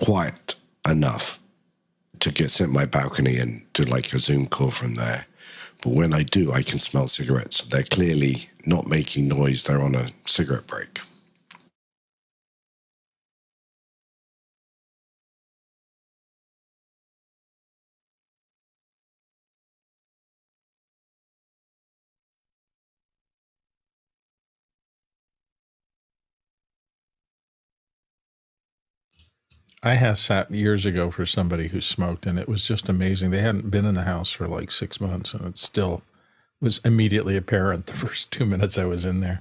quiet enough to sit in my balcony and do like a Zoom call from there. But when I do, I can smell cigarettes. They're clearly not making noise. They're on a cigarette break. I have sat years ago for somebody who smoked, and it was just amazing. They hadn't been in the house for like 6 months, and it still was immediately apparent the first 2 minutes I was in there.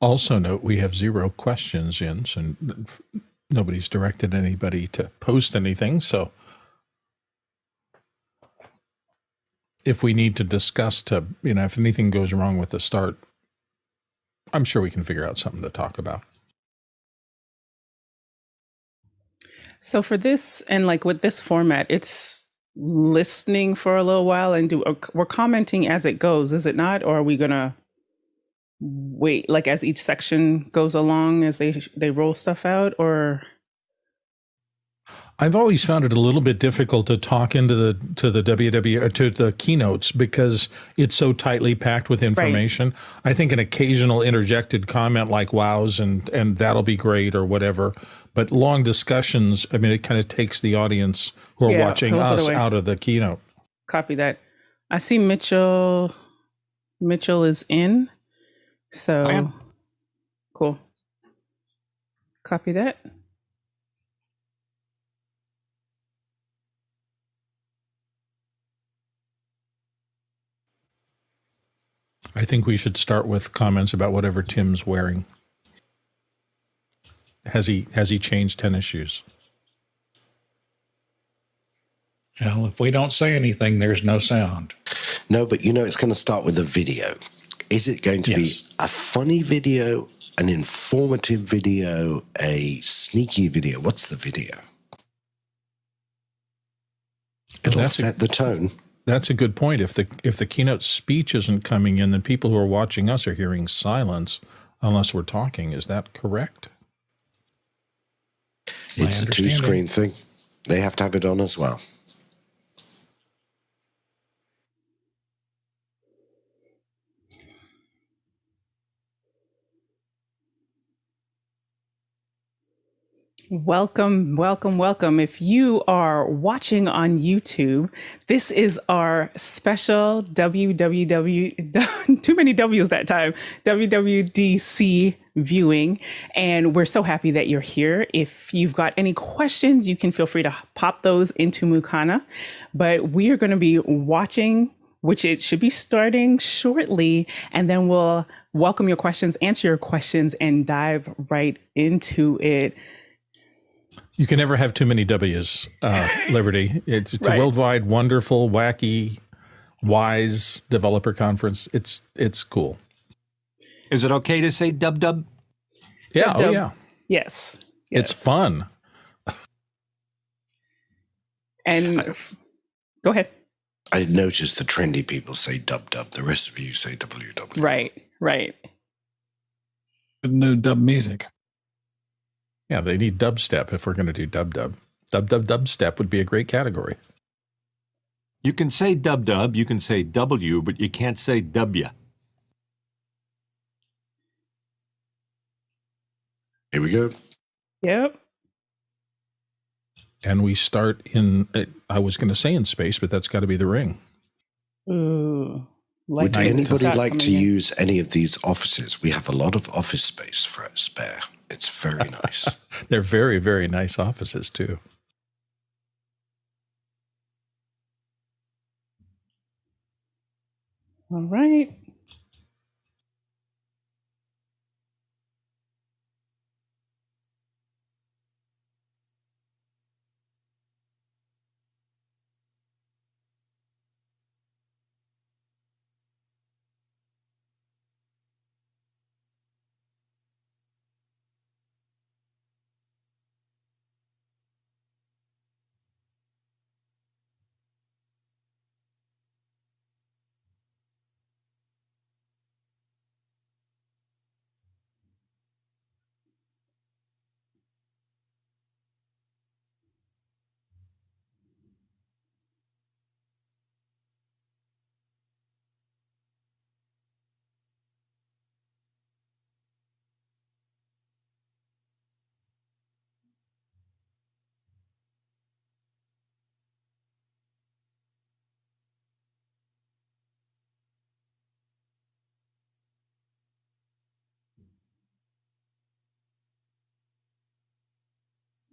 Also note, we have 0 questions in, so nobody's directed anybody to post anything. So if we need to discuss if anything goes wrong with the start, I'm sure we can figure out something to talk about. So for this, and like with this format, it's listening for a little while and we're commenting as it goes, is it not? Or are we gonna wait, like as each section goes along, as they roll stuff out? Or I've always found it a little bit difficult to talk into the keynotes because it's so tightly packed with information. Right. I think an occasional interjected comment like "wows" and that'll be great or whatever. But long discussions, I mean, it kind of takes the audience who are watching us out of the keynote. Copy that. I see Mitchell. Mitchell is in. So I am. Cool. Copy that. I think we should start with comments about whatever Tim's wearing. Has he changed tennis shoes? Well, if we don't say anything, there's no sound. No, but it's going to start with a video. Is it going to be a funny video, an informative video, a sneaky video? What's the video? It'll set the tone. That's a good point. If the keynote speech isn't coming in, then people who are watching us are hearing silence unless we're talking. Is that correct? It's a 2-screen thing. They have to have it on as well. Welcome, welcome, welcome. If you are watching on YouTube, this is our special WWW, too many W's that time, WWDC viewing. And we're so happy that you're here. If you've got any questions, you can feel free to pop those into Mukana. But we are going to be watching which it should be starting shortly. And then we'll welcome your questions, answer your questions, and dive right into it. You can never have too many W's, Liberty. It's Right. a worldwide, wonderful, wacky, wise developer conference. It's cool. Is it okay to say dub? Yeah. Dub, Oh, dub. yeah. Yes. It's fun. And go ahead. I noticed the trendy people say dub. The rest of you say WW. Right. No dub music. Yeah, they need dubstep if we're going to do dub. Dubstep would be a great category. You can say dub, you can say W, but you can't say W. Here we go. Yep. And we start in, I was going to say in space, but that's got to be the ring. Ooh. Would Lightning anybody shot like to coming in. use any of these offices? We have a lot of office space for spare. It's very nice. They're very, very nice offices, too. All right.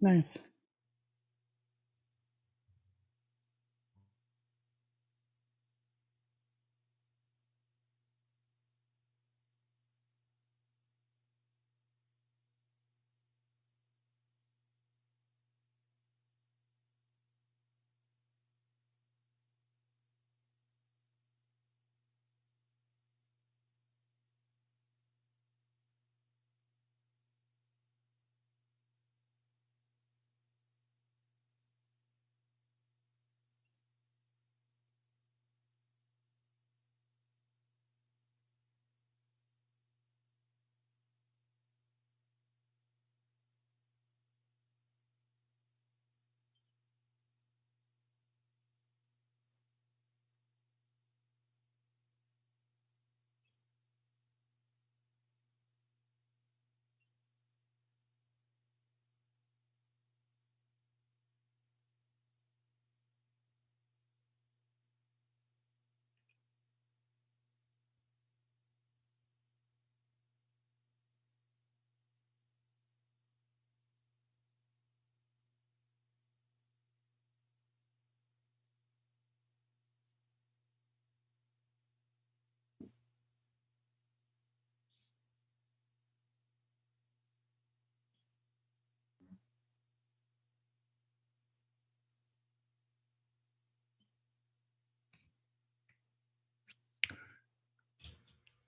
Nice.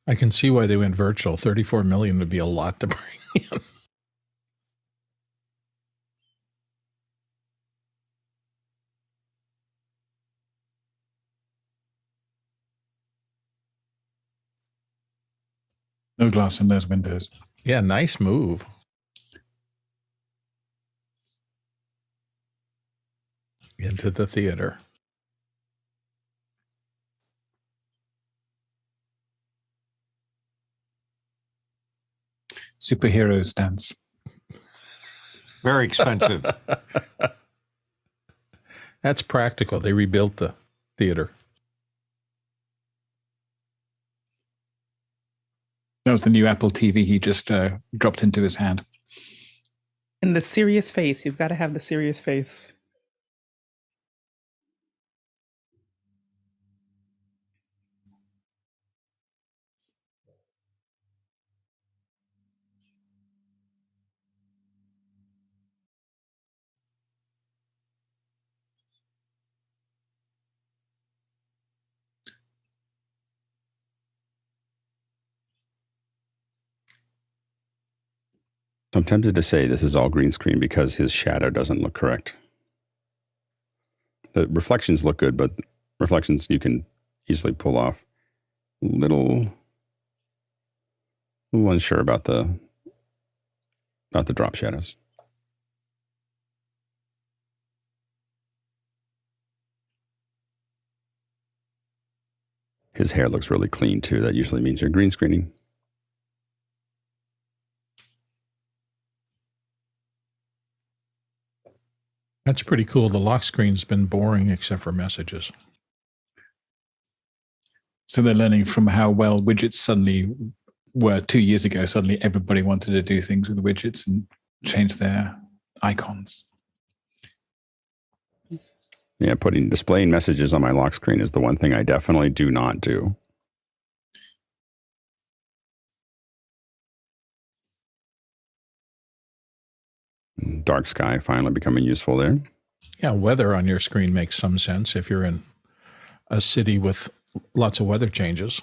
I can see why they went virtual. 34 million would be a lot to bring in. No glass in those windows. Yeah, nice move. Into the theater. Superheroes dance. Very expensive. That's practical. They rebuilt the theater. That was the new Apple TV he just dropped into his hand. And the serious face. You've got to have the serious face. I'm tempted to say this is all green screen because his shadow doesn't look correct. The reflections look good, but reflections you can easily pull off. Little unsure about the drop shadows. His hair looks really clean too. That usually means you're green screening. That's pretty cool. The lock screen's been boring except for messages. So they're learning from how well widgets suddenly were 2 years ago. Suddenly everybody wanted to do things with widgets and change their icons. Yeah, displaying messages on my lock screen is the one thing I definitely do not do. Dark sky finally becoming useful there. Yeah, weather on your screen makes some sense if you're in a city with lots of weather changes.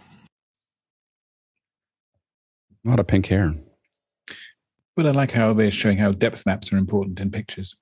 A lot of pink hair. But I like how they're showing how depth maps are important in pictures.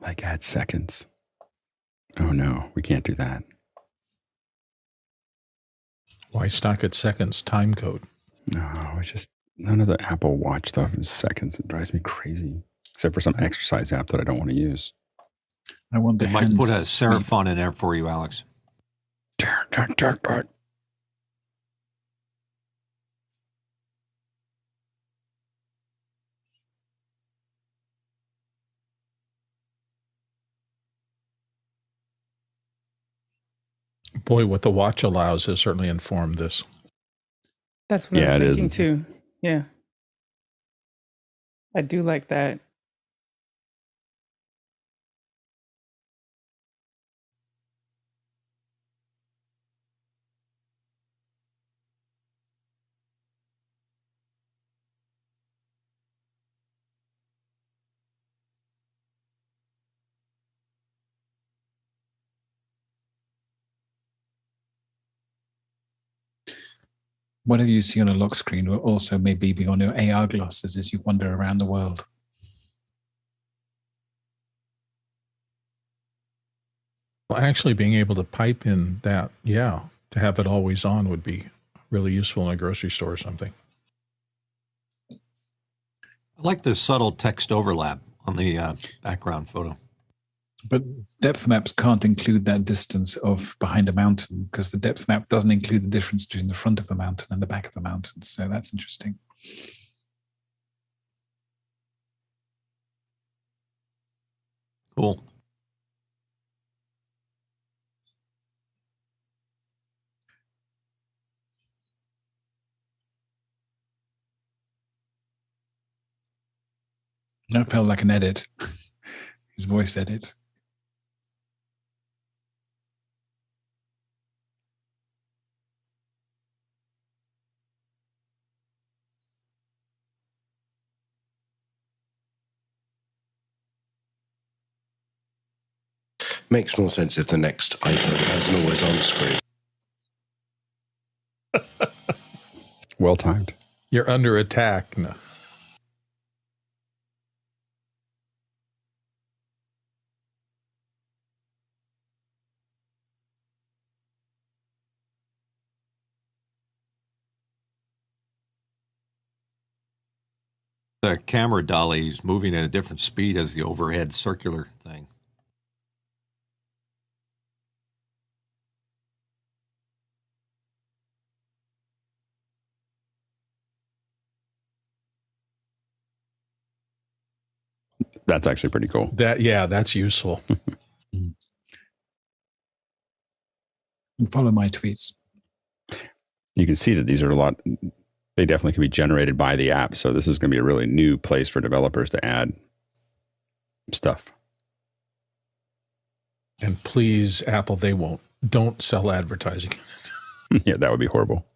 Like add seconds. Oh no, we can't do that. Why stock at seconds time code? No, it's just none of the Apple Watch stuff is seconds. It drives me crazy. Except for some exercise app that I don't want to use. I want the They might hands put a to sweep. serif in there for you, Alex. Boy, what the watch allows has certainly informed this. That's what Yeah, I it was thinking is. too. Yeah. I do like that. Whatever you see on a lock screen will also maybe be on your AR glasses as you wander around the world. Well, actually being able to pipe in that, to have it always on would be really useful in a grocery store or something. I like the subtle text overlap on the background photo. But depth maps can't include that distance of behind a mountain because the depth map doesn't include the difference between the front of a mountain and the back of a mountain. So that's interesting. Cool. That felt like an edit. His voice edit. Makes more sense if the next iPhone has an always on screen. Well timed. You're under attack. No. The camera dolly is moving at a different speed as the overhead circular thing. That's actually pretty cool. That's useful. And follow my tweets. You can see that these are a lot. They definitely can be generated by the app. So this is going to be a really new place for developers to add stuff. And please, Apple, they won't. Don't sell advertising. Yeah, that would be horrible.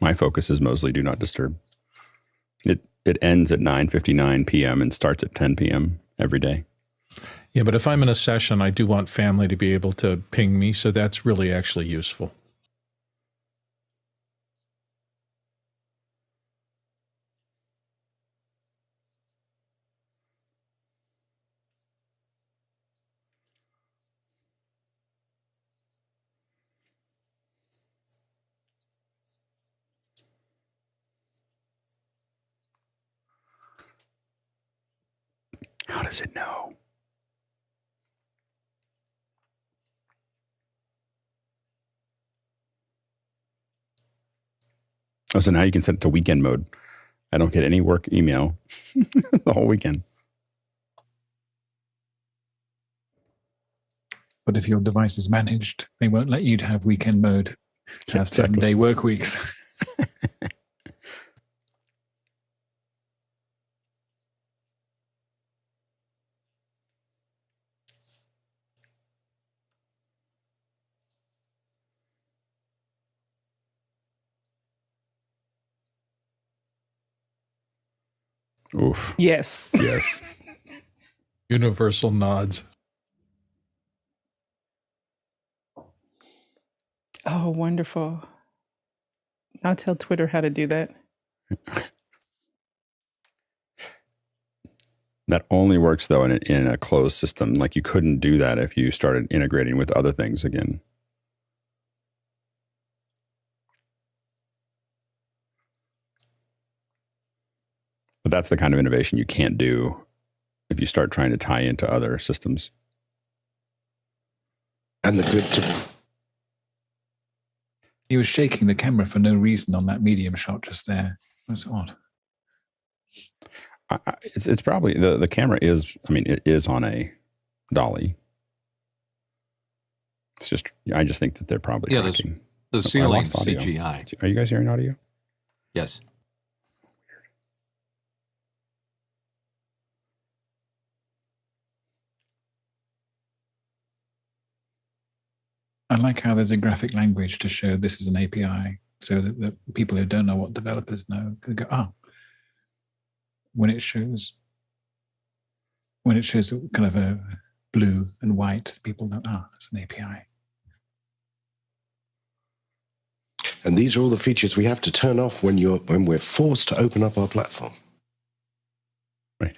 My focus is mostly do not disturb. It ends at 9:59 p.m. and starts at 10 p.m. every day. Yeah, but if I'm in a session, I do want family to be able to ping me. So that's really actually useful. How does it know? Oh, so now you can set it to weekend mode. I don't get any work email the whole weekend. But if your device is managed, they won't let you to have weekend mode. Have 7-day work weeks. Oof. Yes. Yes. Universal nods. Oh, wonderful. I'll tell Twitter how to do that. That only works, though, in a closed system. Like, you couldn't do that if you started integrating with other things again. But that's the kind of innovation you can't do if you start trying to tie into other systems. And the good to He was shaking the camera for no reason on that medium shot just there. It was odd. It's probably the camera is. I mean, it is on a dolly. It's just. I just think that they're probably tracking. The ceiling CGI. Are you guys hearing audio? Yes. I like how there's a graphic language to show this is an API, so that the people who don't know what developers know can go, oh, when it shows kind of a blue and white, people know, it's an API. And these are all the features we have to turn off when we're forced to open up our platform. Right.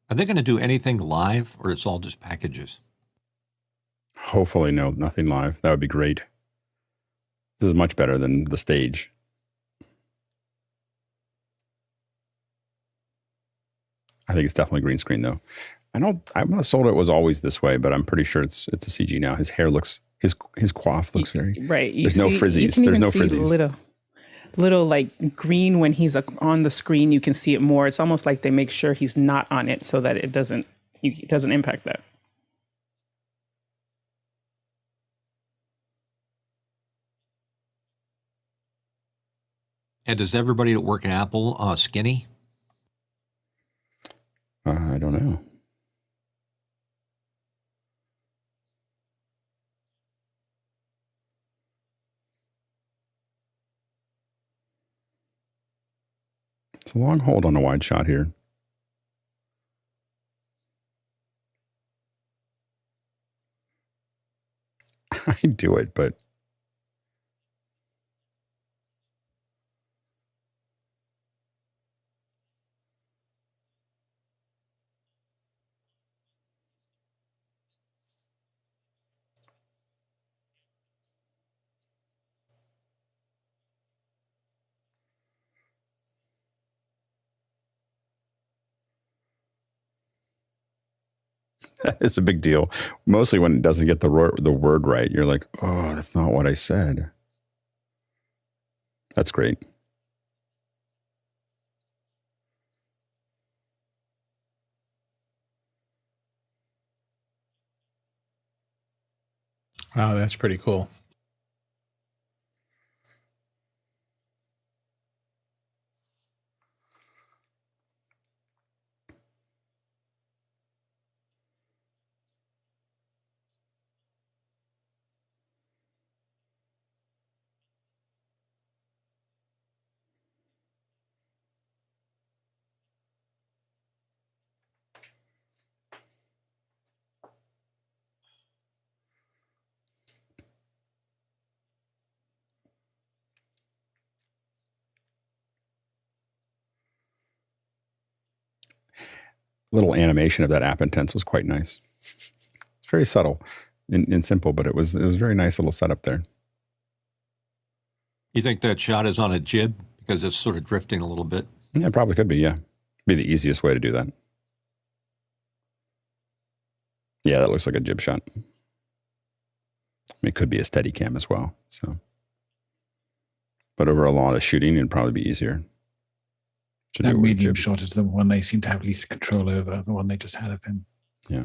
Are they going to do anything live, or it's all just packages? Hopefully, no, nothing live. That would be great. This is much better than the stage. I think it's definitely green screen, though. I was told it was always this way, but I'm pretty sure it's a CG now. His hair looks, his coif looks very right. There's no frizzies. There's no frizzies. Little like green when he's on the screen. You can see it more. It's almost like they make sure he's not on it so that it doesn't impact that. And does everybody at work at Apple skinny? I don't know. It's a long hold on a wide shot here. I do it, but it's a big deal. Mostly when it doesn't get the word right, you're like, oh, that's not what I said. That's great. Wow, that's pretty cool. Little animation of that app intense was quite nice. It's very subtle and simple, but it was very nice little setup there. You think that shot is on a jib because it's sort of drifting a little bit? Yeah, it probably could be, yeah. Be the easiest way to do that. Yeah, that looks like a jib shot. I mean, it could be a steady cam as well. So, but over a lot of shooting, it'd probably be easier to That do it with a medium jib. shot is the one they seem to have least control over, the one they just had of him. Yeah.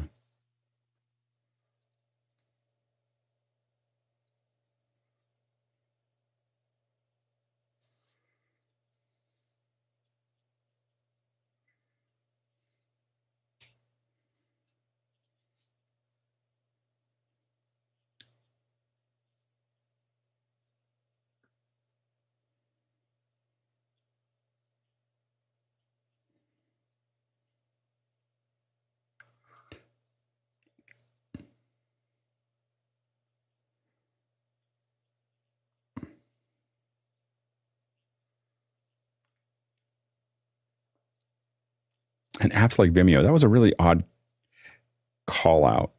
And apps like Vimeo, that was a really odd call out.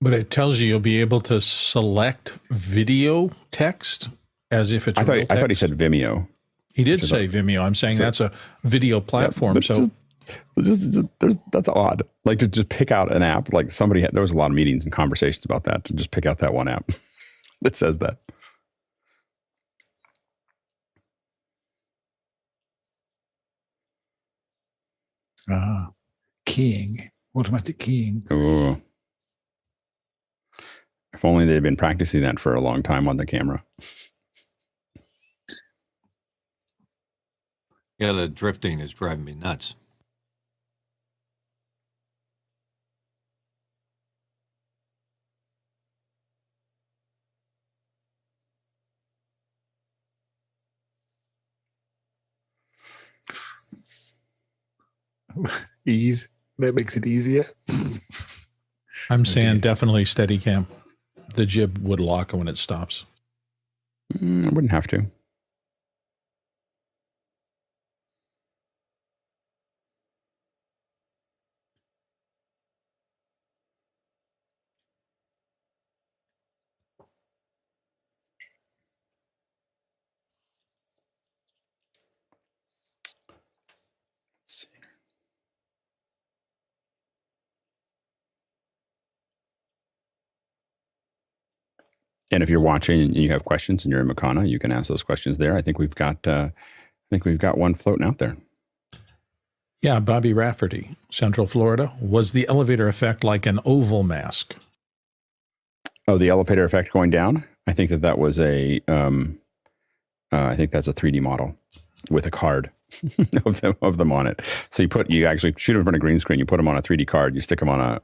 But it tells you you'll be able to select video text as if it's I real text. thought he said Vimeo. He did say Vimeo. I'm saying that's a video platform. Yeah, that's odd. Like to just pick out an app, like there was a lot of meetings and conversations about that, to just pick out that one app that says that. Keying, automatic keying. Ooh. If only they'd been practicing that for a long time on the camera. Yeah, the drifting is driving me nuts. Ease. That makes it easier. I'm saying definitely Steadicam. The jib would lock when it stops. I wouldn't have to. And if you're watching and you have questions and you're in Mukana, you can ask those questions there. I think we've got one floating out there. Yeah, Bobby Rafferty, Central Florida. Was the elevator effect like an oval mask? Oh, the elevator effect going down? I think that was I think that's a 3D model with a card of them on it. So you actually shoot them in front of a green screen. You put them on a 3D card. You stick them on a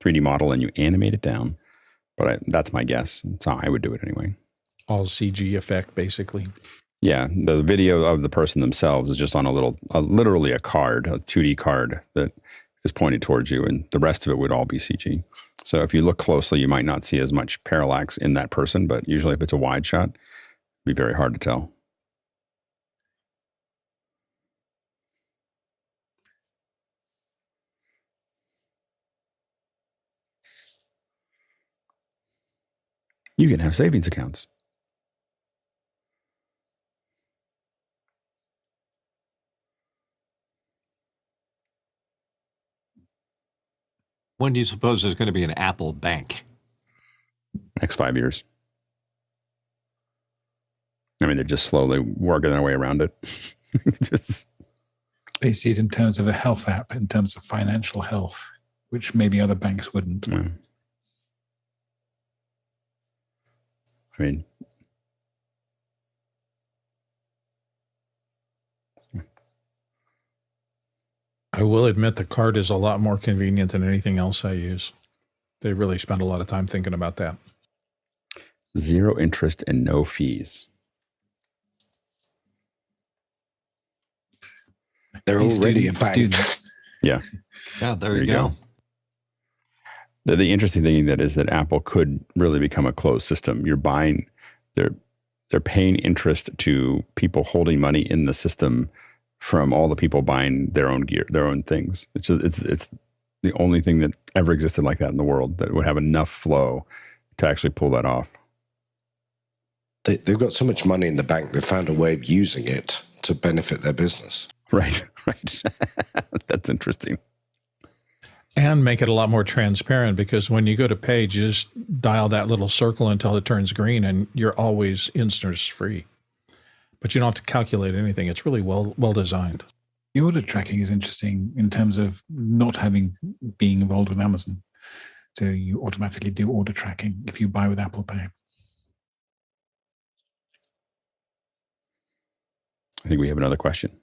3D model and you animate it down. But that's my guess. That's how I would do it anyway. All CG effect, basically. Yeah, the video of the person themselves is just on literally a card, a 2D card that is pointed towards you, and the rest of it would all be CG. So if you look closely, you might not see as much parallax in that person, but usually if it's a wide shot, it'd be very hard to tell. You can have savings accounts. When do you suppose there's going to be an Apple Bank? Next 5 years. I mean, they're just slowly working their way around it. They see it in terms of a health app, in terms of financial health, which maybe other banks wouldn't. Yeah. I mean, I will admit the card is a lot more convenient than anything else I use. They really spend a lot of time thinking about that. 0 interest and no fees. They're already a bank. Students. Yeah. Yeah, there you go. The interesting thing that is that Apple could really become a closed system. You're buying, they're paying interest to people holding money in the system from all the people buying their own gear, their own things. It's the only thing that ever existed like that in the world that would have enough flow to actually pull that off. They've got so much money in the bank, they found a way of using it to benefit their business. Right. That's interesting. And make it a lot more transparent, because when you go to page, you just dial that little circle until it turns green and you're always interest free. But you don't have to calculate anything. It's really well designed. The order tracking is interesting in terms of not being involved with Amazon. So you automatically do order tracking if you buy with Apple Pay. I think we have another question.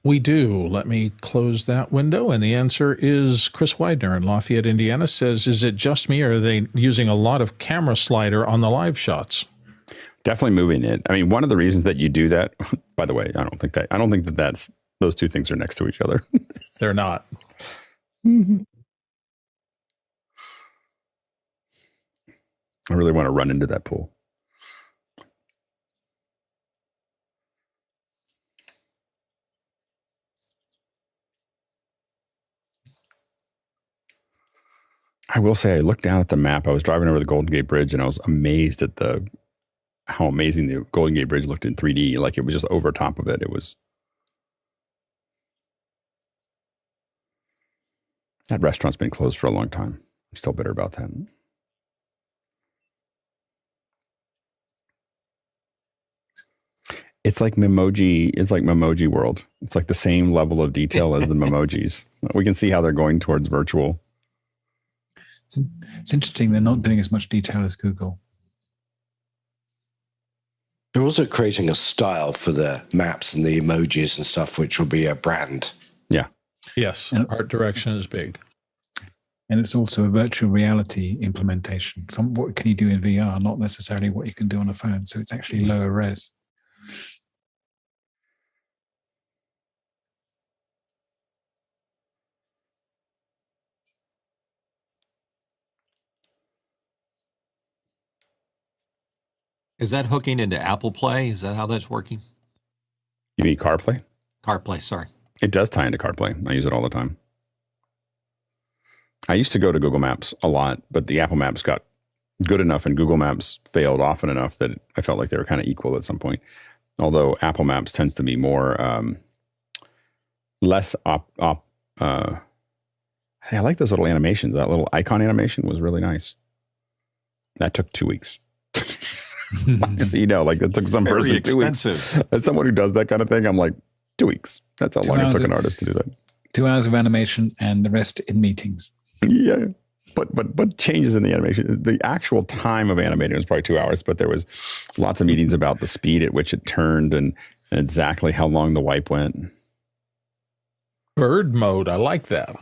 We do. Let me close that window. And the answer is Chris Widener in Lafayette, Indiana says, is it just me or are they using a lot of camera slider on the live shots? Definitely moving it. I mean, one of the reasons that you do that, by the way, I don't think that that's those two things are next to each other. They're not. Mm-hmm. I really want to run into that pool. I will say, I looked down at the map. I was driving over the Golden Gate Bridge, and I was amazed at how amazing the Golden Gate Bridge looked in 3D. Like it was just over top of it. It was. That restaurant's been closed for a long time. I'm still bitter about that. It's like Memoji. It's like Memoji World. It's like the same level of detail as the Memojis. We can see how they're going towards virtual. It's interesting. They're not doing as much detail as Google. They're also creating a style for the maps and the emojis and stuff, which will be a brand. Yeah. Yes. And art direction is big. And it's also a virtual reality implementation. What can you do in VR? Not necessarily what you can do on a phone. So it's actually lower res. Is that hooking into Apple Play? Is that how that's working? You mean CarPlay? CarPlay, sorry. It does tie into CarPlay. I use it all the time. I used to go to Google Maps a lot, but the Apple Maps got good enough and Google Maps failed often enough that I felt like they were kind of equal at some point. Although Apple Maps tends to be more less hey, I like those little animations. That little icon animation was really nice. That took 2 weeks. So, like it took some Very person expensive. 2 weeks. As someone who does that kind of thing, I'm like, 2 weeks. That's how long it took an artist to do that. 2 hours of animation and the rest in meetings. Yeah. But changes in the animation. The actual time of animating was probably 2 hours, but there was lots of meetings about the speed at which it turned and exactly how long the wipe went. Bird mode. I like that.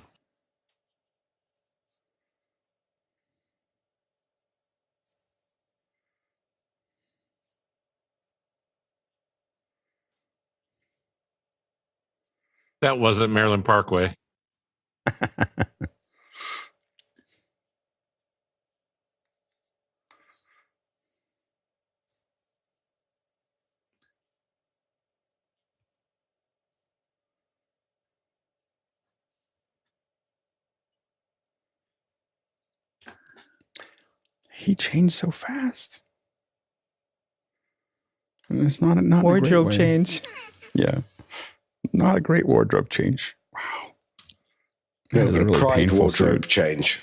That wasn't Maryland Parkway. He changed so fast. And it's not a Wardrobe great way. change. Yeah. Not a great wardrobe change. Wow. Yeah, That is but a a really pride painful wardrobe suit. change.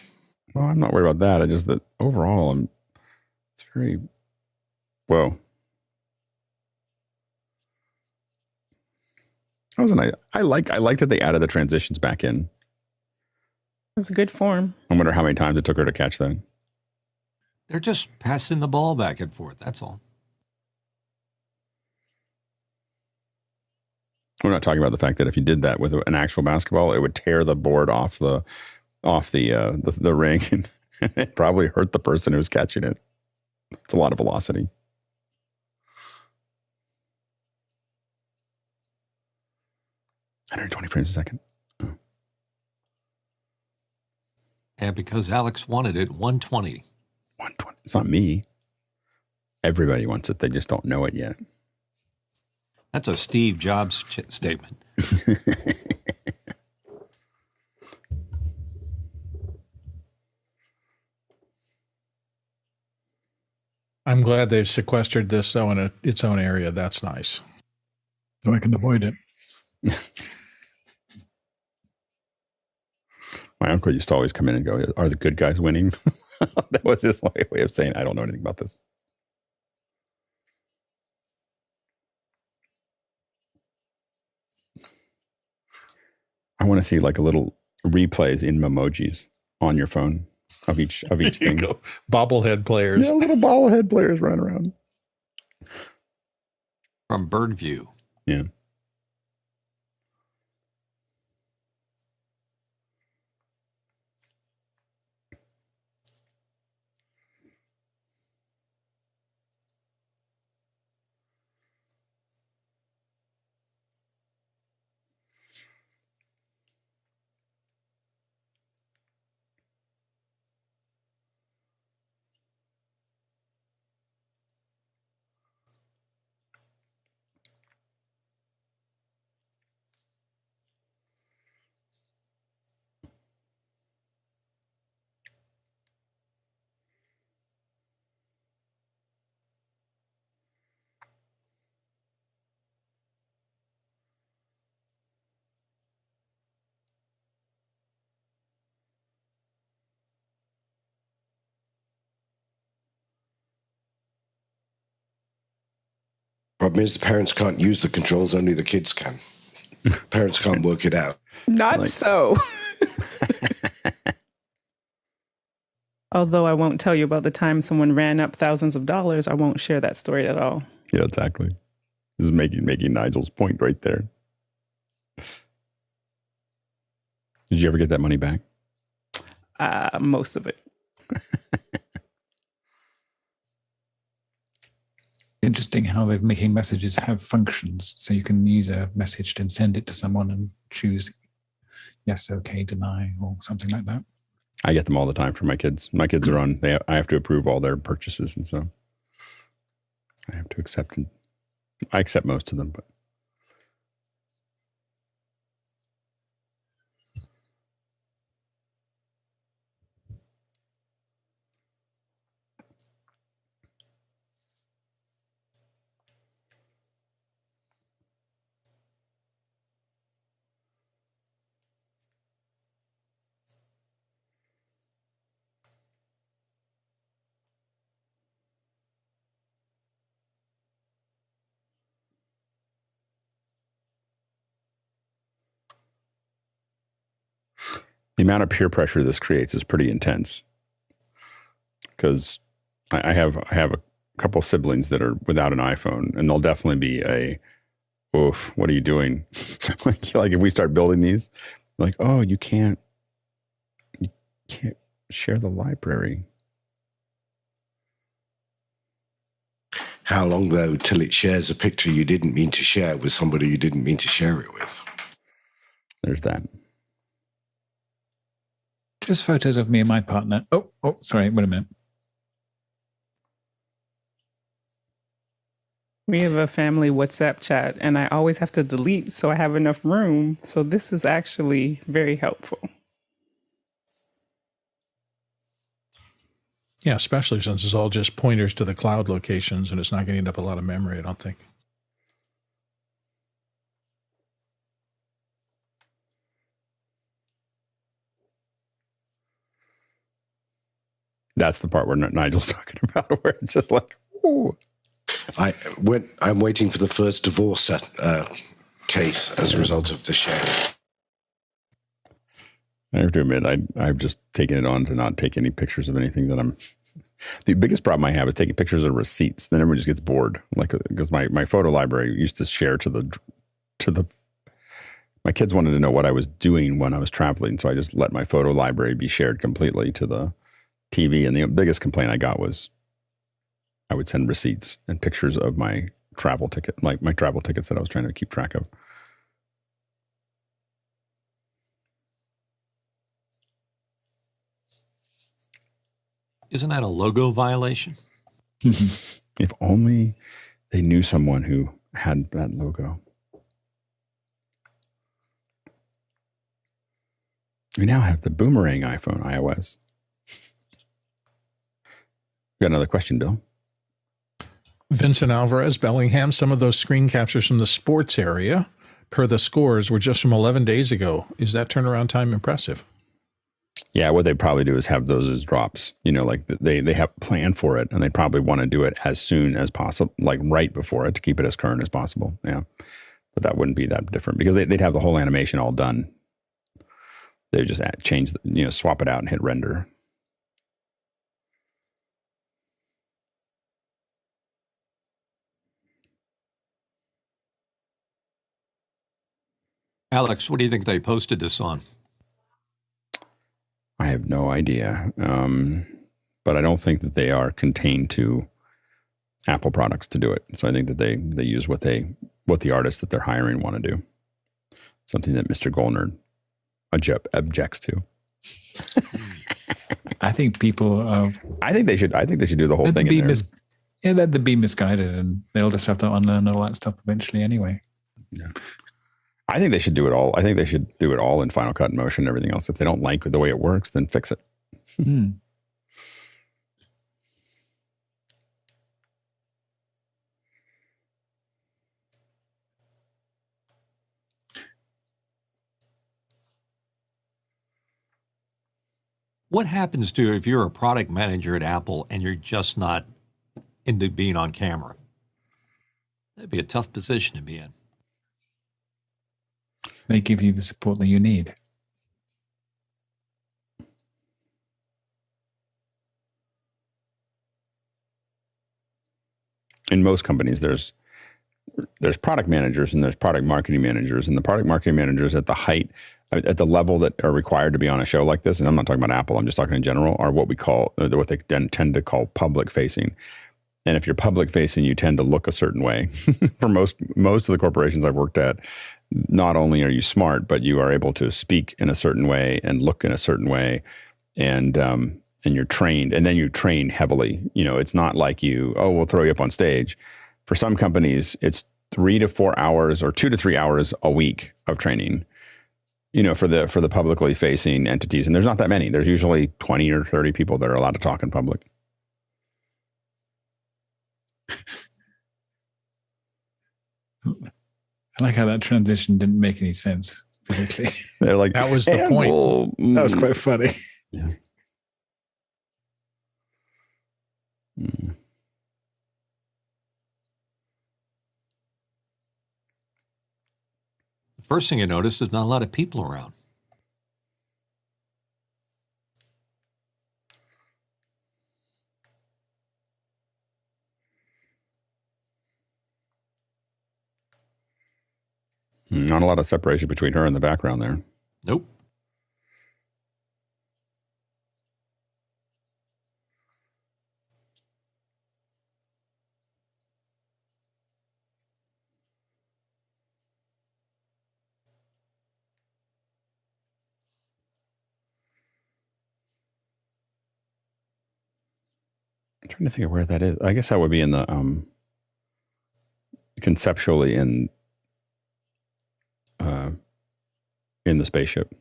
Well, I'm not worried about that. I just that overall, it's very, whoa. That was nice. I like that they added the transitions back in. It's a good form. I wonder how many times it took her to catch that. They're just passing the ball back and forth. That's all. We're not talking about the fact that if you did that with an actual basketball, it would tear the board off the ring and it probably hurt the person who was catching it. It's a lot of velocity. $120 frames a second. Oh. And because Alex wanted it, 120. 120. It's not me. Everybody wants it. They just don't know it yet. That's a Steve Jobs statement. I'm glad they've sequestered this though in its own area. That's nice. So I can avoid it. My uncle used to always come in and go, "Are the good guys winning?" That was his way of saying, "I don't know anything about this." I want to see like a little replays in emojis on your phone of each thing. Go. Bobblehead players. Yeah, little bobblehead players running around. From bird view. Yeah. Problem is, the parents can't use the controls, only the kids can. Parents can't work it out. Not so. Although I won't tell you about the time someone ran up thousands of dollars, I won't share that story at all. Yeah, exactly. This is making Nigel's point right there. Did you ever get that money back? Most of it. Interesting how they're making messages have functions. So you can use a message and send it to someone and choose yes, okay, deny, or something like that. I get them all the time for my kids. My kids are on, I have to approve all their purchases. And so I have to accept it. I accept most of them, but. The amount of peer pressure this creates is pretty intense because I have a couple of siblings that are without an iPhone, and they'll definitely be oof, what are you doing? like if we start building these, like, oh, you can't share the library. How long, though, till it shares a picture you didn't mean to share with somebody you didn't mean to share it with? there's that. Just photos of me and my partner. Oh, sorry. Wait a minute. We have a family WhatsApp chat, and I always have to delete so I have enough room. So this is actually very helpful. Yeah, especially since it's all just pointers to the cloud locations and it's not getting up a lot of memory, I don't think. That's the part where Nigel's talking about, where it's just like, ooh. I'm waiting for the first divorce case as a result of the share. I have to admit, I've just taken it on to not take any pictures of anything that I'm. The biggest problem I have is taking pictures of receipts. Then everyone just gets bored. Like, because my photo library used to share to the. My kids wanted to know what I was doing when I was traveling, so I just let my photo library be shared completely to the TV. And the biggest complaint I got was I would send receipts and pictures of my travel ticket, like my travel tickets that I was trying to keep track of. Isn't that a logo violation? If only they knew someone who had that logo. We now have the boomerang iPhone, iOS. Got another question, Bill? Vincent Alvarez, Bellingham, some of those screen captures from the sports area, per the scores, were just from 11 days ago. Is that turnaround time impressive? Yeah, what they probably do is have those as drops. You know, like they have planned for it, and they probably want to do it as soon as possible, like right before it, to keep it as current as possible. Yeah, but that wouldn't be that different because they'd have the whole animation all done. They would just change, swap it out and hit render. Alex, what do you think they posted this on? I have no idea, but I don't think that they are contained to Apple products to do it. So I think that they use what the artists that they're hiring want to do. Something that Mr. Goldner objects to. I think people. I think they should do the whole thing. Let them be misguided, and they'll just have to unlearn all that stuff eventually anyway. Yeah. I think they should do it all. I think they should do it all in Final Cut, Motion, and everything else. If they don't like the way it works, then fix it. What happens to if you're a product manager at Apple and you're just not into being on camera? That'd be a tough position to be in. They give you the support that you need. In most companies, there's product managers and there's product marketing managers, and the product marketing managers at the level that are required to be on a show like this, and I'm not talking about Apple, I'm just talking in general, are what they tend to call public facing. And if you're public facing, you tend to look a certain way. For most of the corporations I've worked at, not only are you smart, but you are able to speak in a certain way and look in a certain way, and you're trained, and then you train heavily. It's not like we'll throw you up on stage. For some companies, it's 3 to 4 hours or 2 to 3 hours a week of training. For the publicly facing entities, and there's not that many. There's usually 20 or 30 people that are allowed to talk in public. I like how that transition didn't make any sense physically. They're like, that was the point. That was quite funny. Yeah. The first thing you notice is not a lot of people around. Not a lot of separation between her and the background there. Nope. I'm trying to think of where that is. I guess that would be in the conceptually in the spaceship.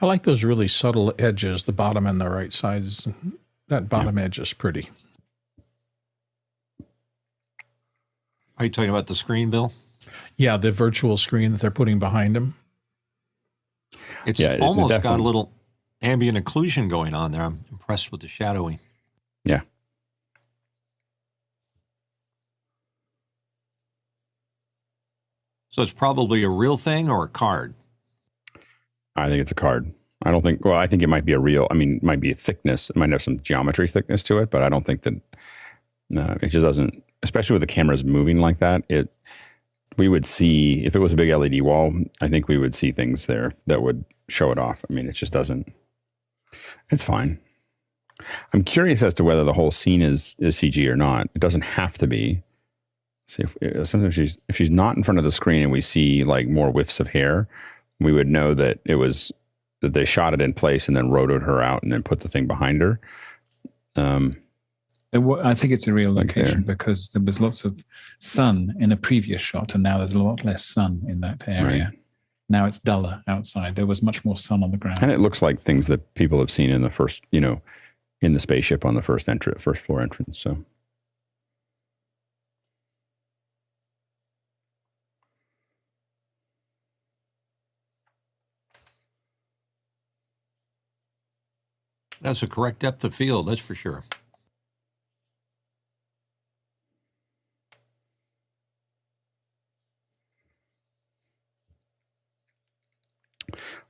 I like those really subtle edges, the bottom and the right sides. That bottom edge is pretty. Are you talking about the screen, Bill? Yeah, the virtual screen that they're putting behind them. It's almost got a little ambient occlusion going on there. I'm impressed with the shadowing. Yeah. So it's probably a real thing or a card? I think it's a card. I don't think, well, I think it might be a real, I mean, it might be a thickness. It might have some geometry thickness to it, but I don't think that, no, it just doesn't, especially with the cameras moving like that, we would see, if it was a big LED wall, I think we would see things there that would show it off. I mean, it just doesn't, it's fine. I'm curious as to whether the whole scene is CG or not. It doesn't have to be. See, sometimes if she's not in front of the screen and we see like more whiffs of hair, we would know that that they shot it in place and then rotoed her out and then put the thing behind her. I think it's a real location because there was lots of sun in a previous shot, and now there's a lot less sun in that area. Right. Now it's duller outside. There was much more sun on the ground. And it looks like things that people have seen in the first, in the spaceship on the first floor entrance. So. That's a correct depth of field, that's for sure.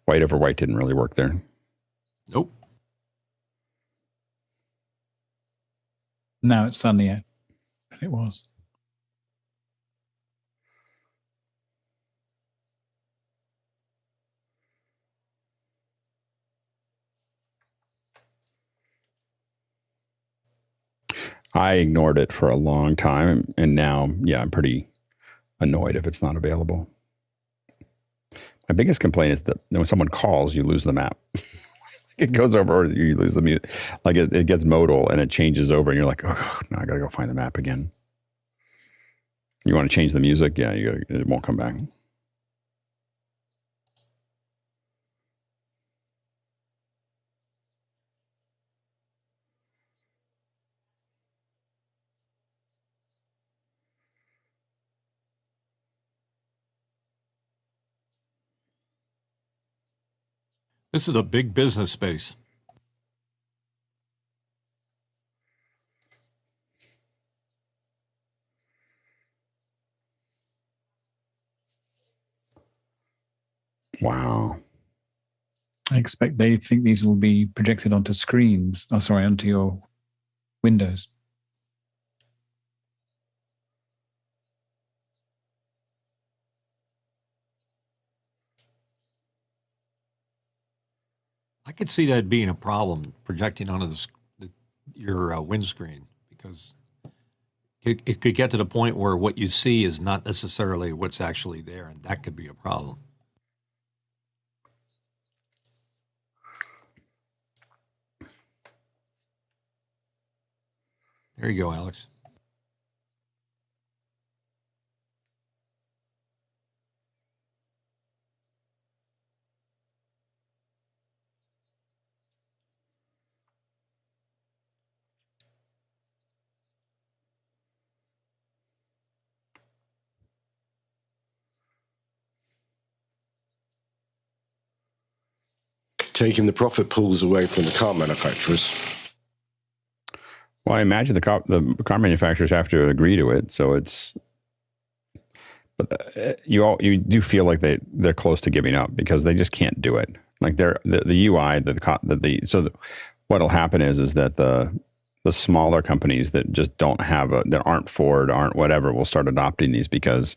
White over white didn't really work there. Nope. Now it's sunnier than it was. I ignored it for a long time, and now, I'm pretty annoyed if it's not available. My biggest complaint is that when someone calls, you lose the map. It goes over, or you lose the music. Like it gets modal and it changes over, and you're like, oh, now I got to go find the map again. You want to change the music? Yeah, it won't come back. This is a big business space. Wow. I expect they think these will be projected onto screens. Oh, sorry, onto your windows. I could see that being a problem, projecting onto your windscreen, because it could get to the point where what you see is not necessarily what's actually there, and that could be a problem. There you go, Alex. Taking the profit pools away from the car manufacturers. Well, I imagine the car manufacturers have to agree to it, so it's. But you do feel like they're close to giving up because they just can't do it. Like the UI what'll happen is that the smaller companies that just don't have that aren't Ford, aren't whatever, will start adopting these because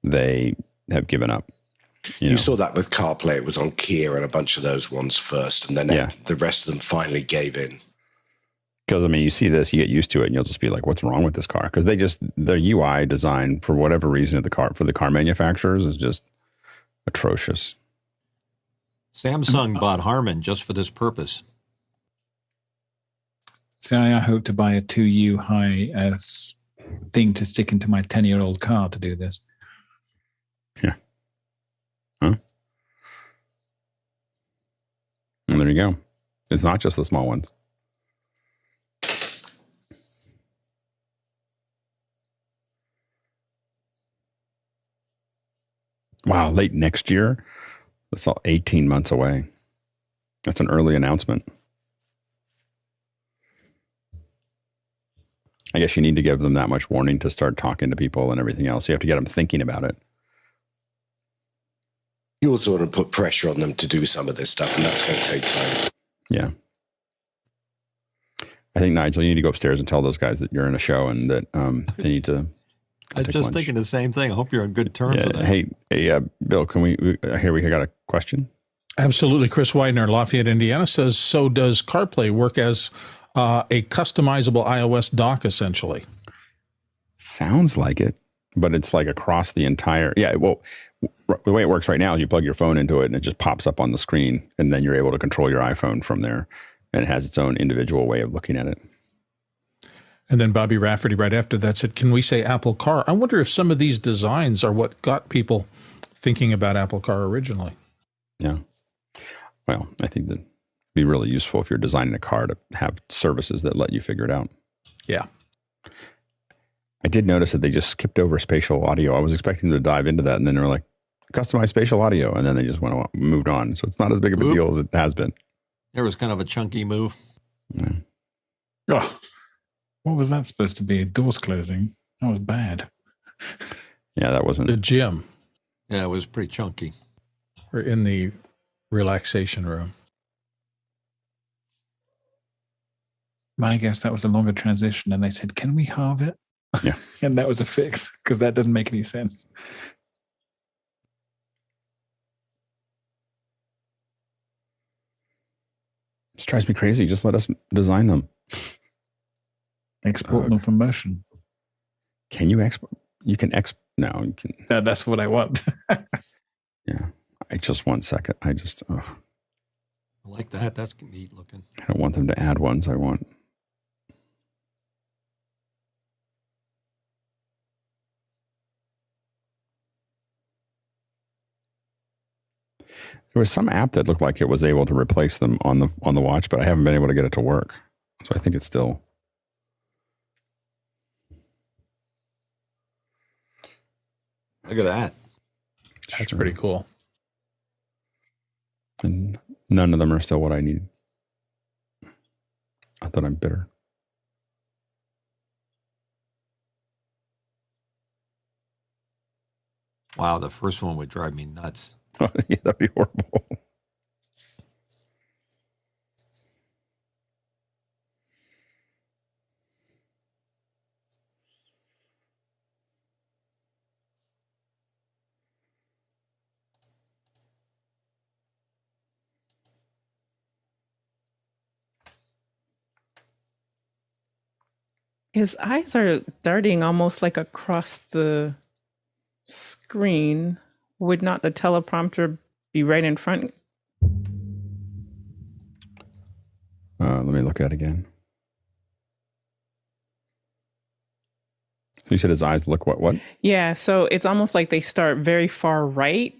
they have given up. You saw that with CarPlay. It was on Kia and a bunch of those ones first, and then the rest of them finally gave in. Because, I mean, you see this, you get used to it, and you'll just be like, what's wrong with this car? Because their UI design, for whatever reason, for the car manufacturers is just atrocious. Samsung bought Harman just for this purpose. So I hope to buy a 2U high as thing to stick into my 10-year-old car to do this. Yeah. Huh? And there you go. It's not just the small ones. Wow, late next year? That's all 18 months away. That's an early announcement. I guess you need to give them that much warning to start talking to people and everything else. You have to get them thinking about it. You also want to put pressure on them to do some of this stuff, and that's going to take time. Yeah. I think, Nigel, you need to go upstairs and tell those guys that you're in a show and that they need to I was just thinking the same thing. I hope you're on good terms with that. Hey, Bill, can we got a question? Absolutely. Chris Widener, Lafayette, Indiana, says, so does CarPlay work as a customizable iOS dock, essentially? Sounds like it, but it's like across the entire... Yeah, well, the way it works right now is you plug your phone into it and it just pops up on the screen, and then you're able to control your iPhone from there, and it has its own individual way of looking at it. And then Bobby Rafferty right after that said, can we say Apple Car? I wonder if some of these designs are what got people thinking about Apple Car originally. Yeah. Well, I think that'd be really useful if you're designing a car to have services that let you figure it out. Yeah. I did notice that they just skipped over spatial audio. I was expecting them to dive into that, and then they're like, customize spatial audio, and then they just moved on. So it's not as big of a deal as it has been. There was kind of a chunky move. Yeah. Oh, what was that supposed to be? Doors closing? That was bad. Yeah, that wasn't... The gym. Yeah, it was pretty chunky. We're in the relaxation room. My guess that was a longer transition, and they said, can we halve it? Yeah. And that was a fix, because that doesn't make any sense. This drives me crazy. Just let us design them. Export them from Motion. Can you export? You can export. No, you can. That's what I want. Yeah. I just 1 second. I like that. That's neat looking. I don't want them to add ones. I want. There was some app that looked like it was able to replace them on the watch, but I haven't been able to get it to work. So I think it's still. Look at that. That's pretty cool. And none of them are still what I need. I thought I'm bitter. Wow, the first one would drive me nuts. Yeah, that'd be horrible. His eyes are darting almost like across the screen. Would not the teleprompter be right in front? Let me look at it again. So you said his eyes look what? Yeah, so it's almost like they start very far right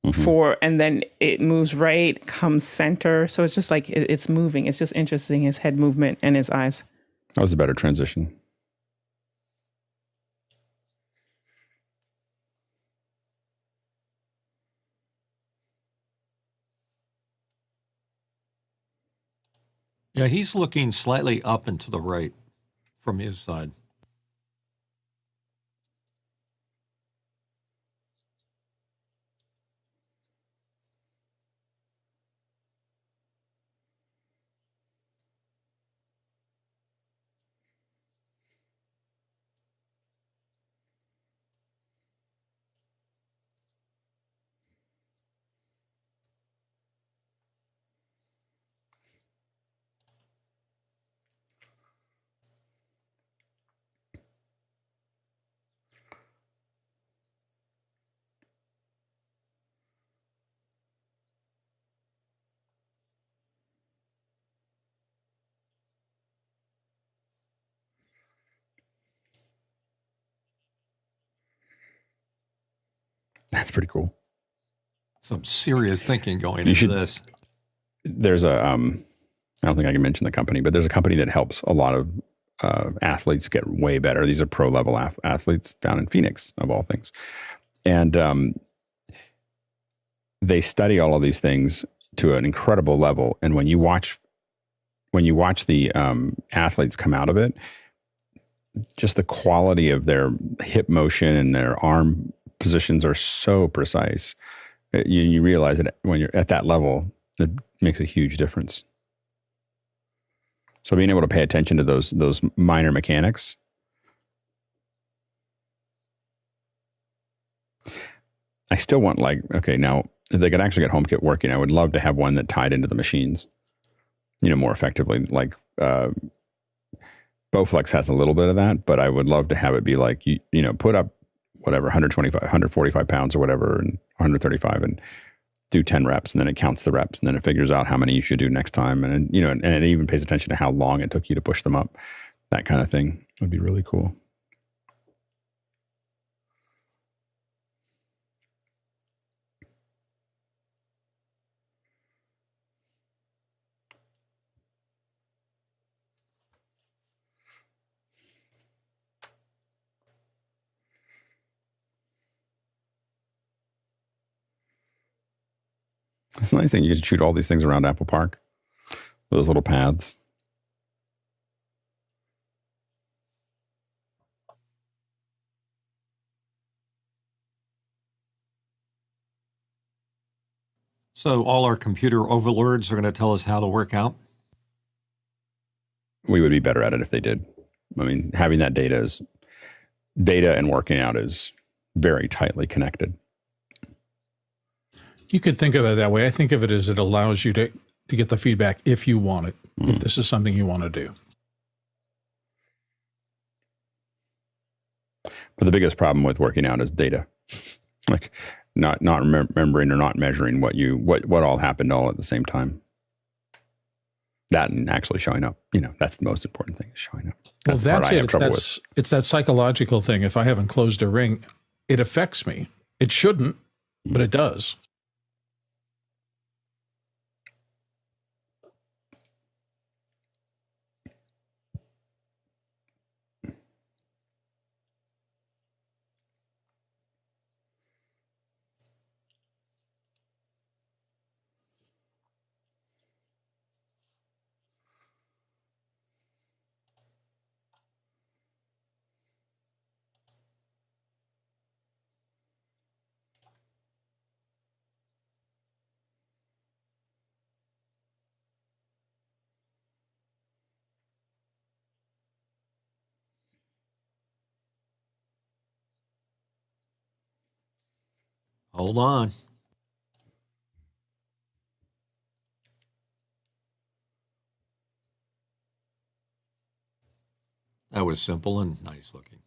and then it moves right, comes center. So it's just like it's moving. It's just interesting, his head movement and his eyes. That was a better transition. Yeah, he's looking slightly up and to the right from his side. That's pretty cool. Some serious thinking going into this. There's a, I don't think I can mention the company, but there's a company that helps a lot of athletes get way better. These are pro level athletes down in Phoenix, of all things. And they study all of these things to an incredible level. And when you watch the athletes come out of it, just the quality of their hip motion and their arm positions are so precise. You realize that when you're at that level, it makes a huge difference. So being able to pay attention to those minor mechanics. I still want now if they could actually get HomeKit working, I would love to have one that tied into the machines, more effectively. Like Bowflex has a little bit of that, but I would love to have it be like, put up whatever, 125, 145 pounds or whatever, and 135 and do 10 reps, and then it counts the reps, and then it figures out how many you should do next time. And, and it even pays attention to how long it took you to push them up. That kind of thing would be really cool. It's a nice thing. You can shoot all these things around Apple Park, those little paths. So all our computer overlords are going to tell us how to work out? We would be better at it if they did. I mean, having that data and working out is very tightly connected. You could think of it that way. I think of it as it allows you to get the feedback if you want it, if this is something you want to do. But the biggest problem with working out is data, like not remembering or not measuring what all happened all at the same time. That and actually showing up, that's the most important thing, is showing up. That's it. It's that psychological thing. If I haven't closed a ring, it affects me. It shouldn't, but it does. Hold on. That was simple and nice looking.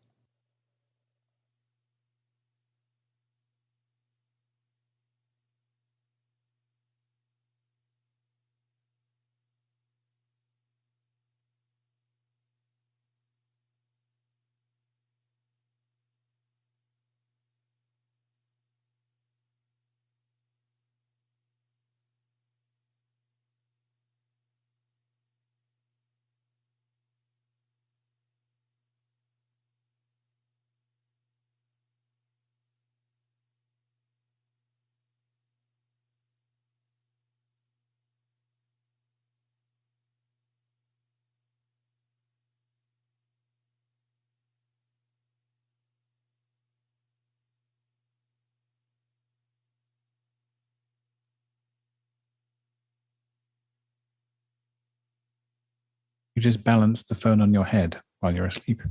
You just balance the phone on your head while you're asleep.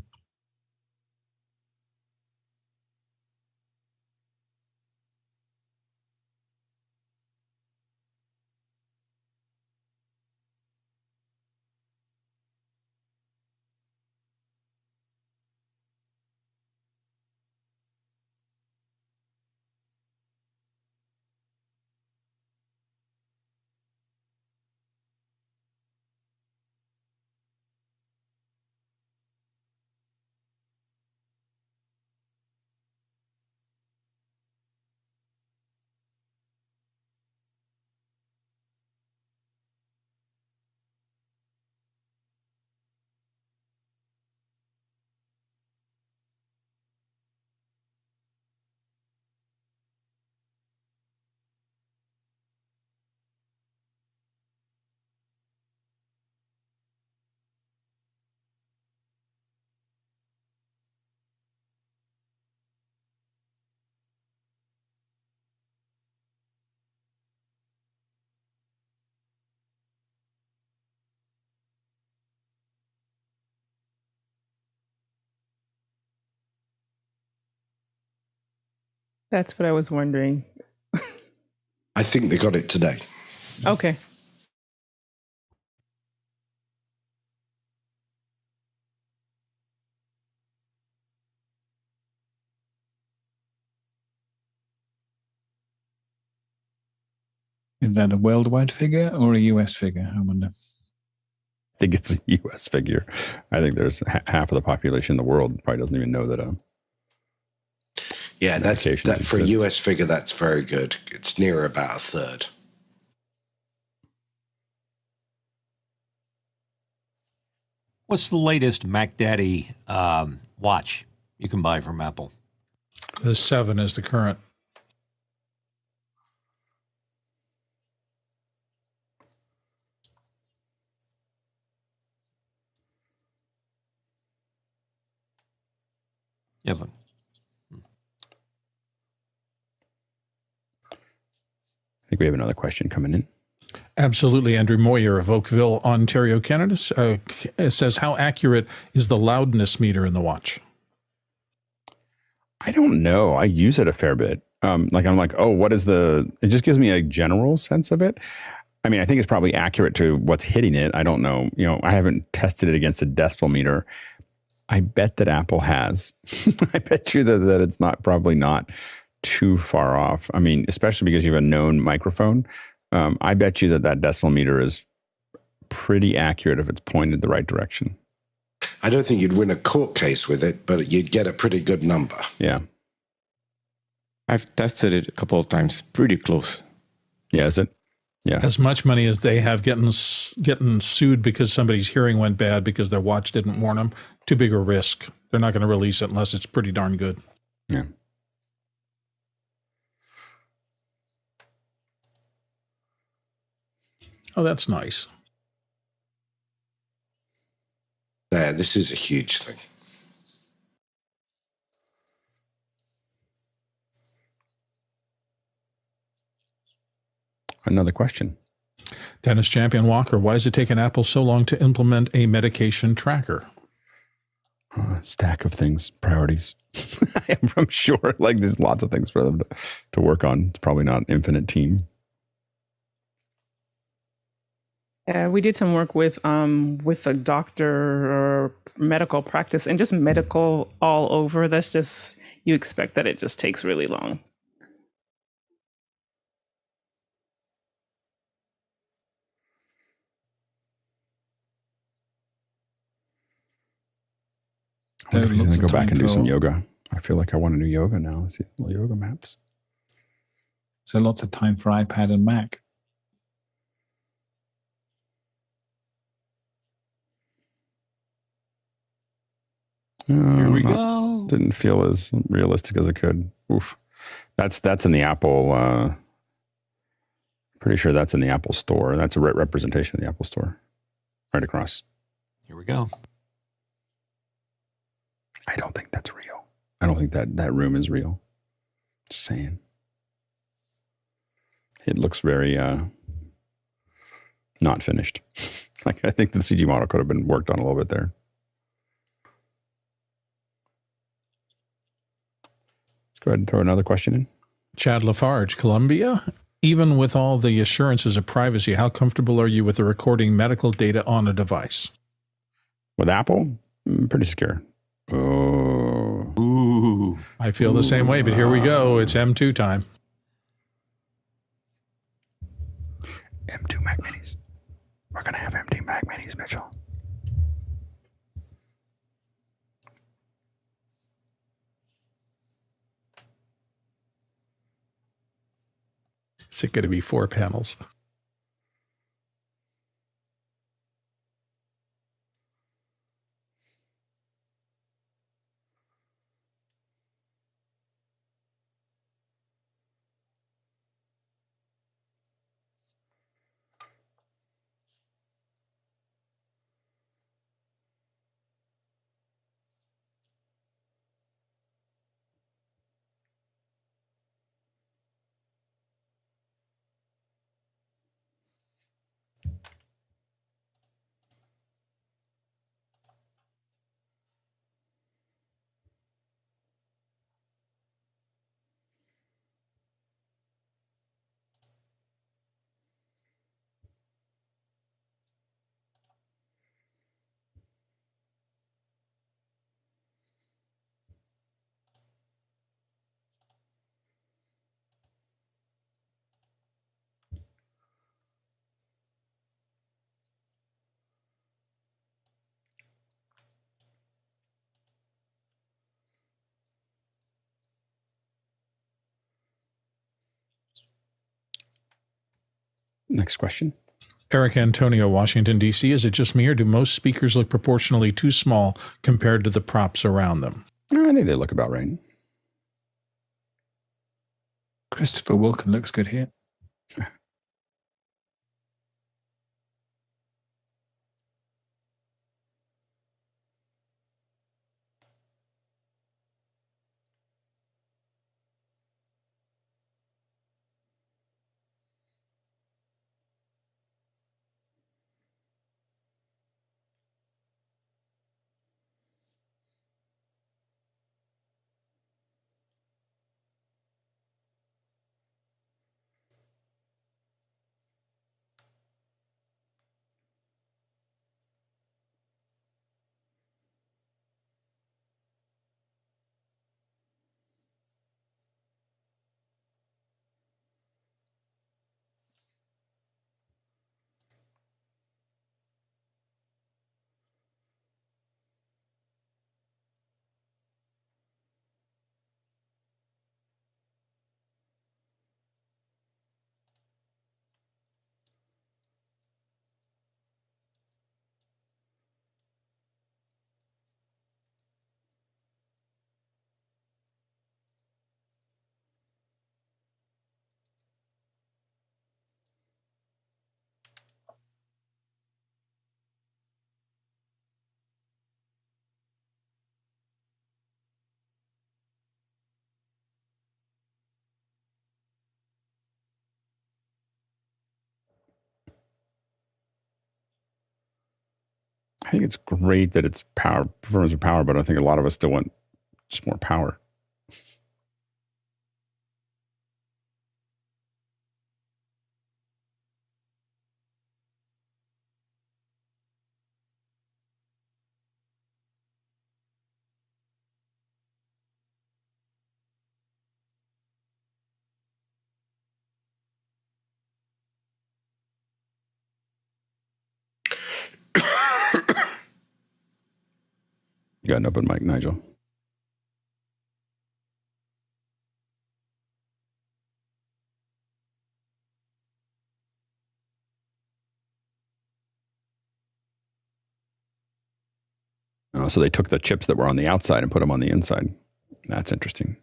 That's what I was wondering. I think they got it today. Okay. Is that a worldwide figure or a US figure? I wonder. I think it's a U.S. figure. I think there's half of the population in the world probably doesn't even know that. Yeah, that Medications for a exist. US figure, that's very good. It's near about a third. What's the latest Mac Daddy watch you can buy from Apple? The 7 is the current. Yeah, I think we have another question coming in. Absolutely. Andrew Moyer of Oakville, Ontario, Canada says, how accurate is the loudness meter in the watch? I don't know. I use it a fair bit. I'm like, oh, what is it just gives me a general sense of it. I mean, I think it's probably accurate to what's hitting it. I don't know. I haven't tested it against a decibel meter. I bet that Apple has. I bet you that it's probably not too far off. I mean, especially because you have a known microphone. I bet you that decibel meter is pretty accurate if it's pointed the right direction. I don't think you'd win a court case with it, but you'd get a pretty good number. Yeah. I've tested it a couple of times. Pretty close. Yeah, is it? Yeah. As much money as they have getting sued because somebody's hearing went bad because their watch didn't warn them, too big a risk. They're not going to release it unless it's pretty darn good. Yeah. Oh, that's nice. Yeah, this is a huge thing. Another question. Dennis Champion Walker, why is it taking Apple so long to implement a medication tracker? Stack of things, priorities. I'm sure there's lots of things for them to work on. It's probably not an infinite team. We did some work with a doctor or medical practice and just medical all over. That's just, you expect that it just takes really long. I wonder if he's going to go back and do some yoga. I feel like I want to do yoga now. See little yoga maps. So lots of time for iPad and Mac. Here we go. Didn't feel as realistic as it could. Oof. That's in the Apple. Pretty sure that's in the Apple Store. That's a representation of the Apple Store, right across. Here we go. I don't think that's real. I don't think that room is real. Just saying. It looks very not finished. I think the CG model could have been worked on a little bit there. Let's go ahead and throw another question in. Chad Lafarge, Columbia. Even with all the assurances of privacy, how comfortable are you with the recording medical data on a device? With Apple, pretty secure. Oh. Ooh. I feel the same way, but here we go. It's M2 time. M2 Mac Minis. We're going to have M2 Mac Minis, Mitchell. Is it going to be 4 panels? Next question. Eric Antonio, Washington, D.C. Is it just me, or do most speakers look proportionally too small compared to the props around them? I think they look about right. Christopher Wilken looks good here. I think it's great that it's performance of power, but I think a lot of us still want just more power. You got an open mic, Nigel. So they took the chips that were on the outside and put them on the inside. That's interesting.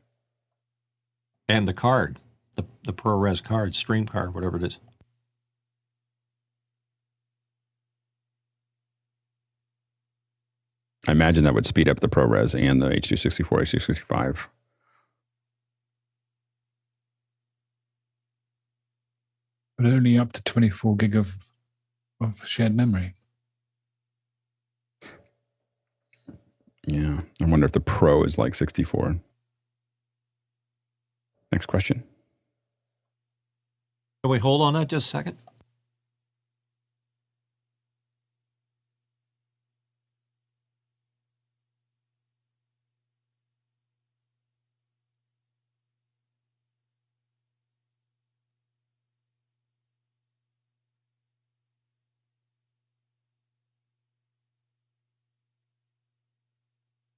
And the card, the ProRes card, stream card, whatever it is. I imagine that would speed up the ProRes and the H.264, H.265. But only up to 24 gig of shared memory. Yeah. I wonder if the Pro is like 64. Next question. Can we hold on that just a second?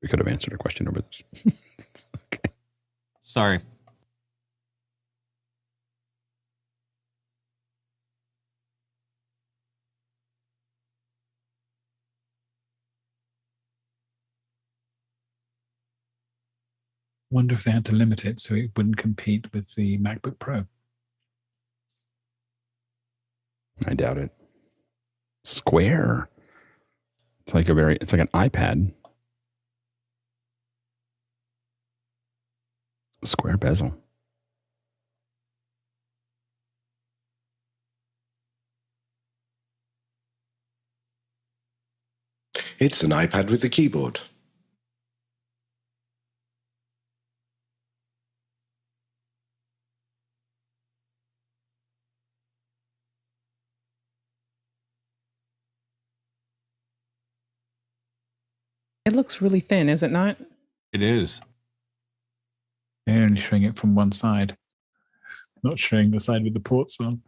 We could have answered a question over this. Okay. Sorry. Wonder if they had to limit it so it wouldn't compete with the MacBook Pro. I doubt it. Square. It's like it's like an iPad. Square bezel. It's an iPad with a keyboard. It looks really thin, is it not? It is. They're only showing it from one side, not showing the side with the ports on.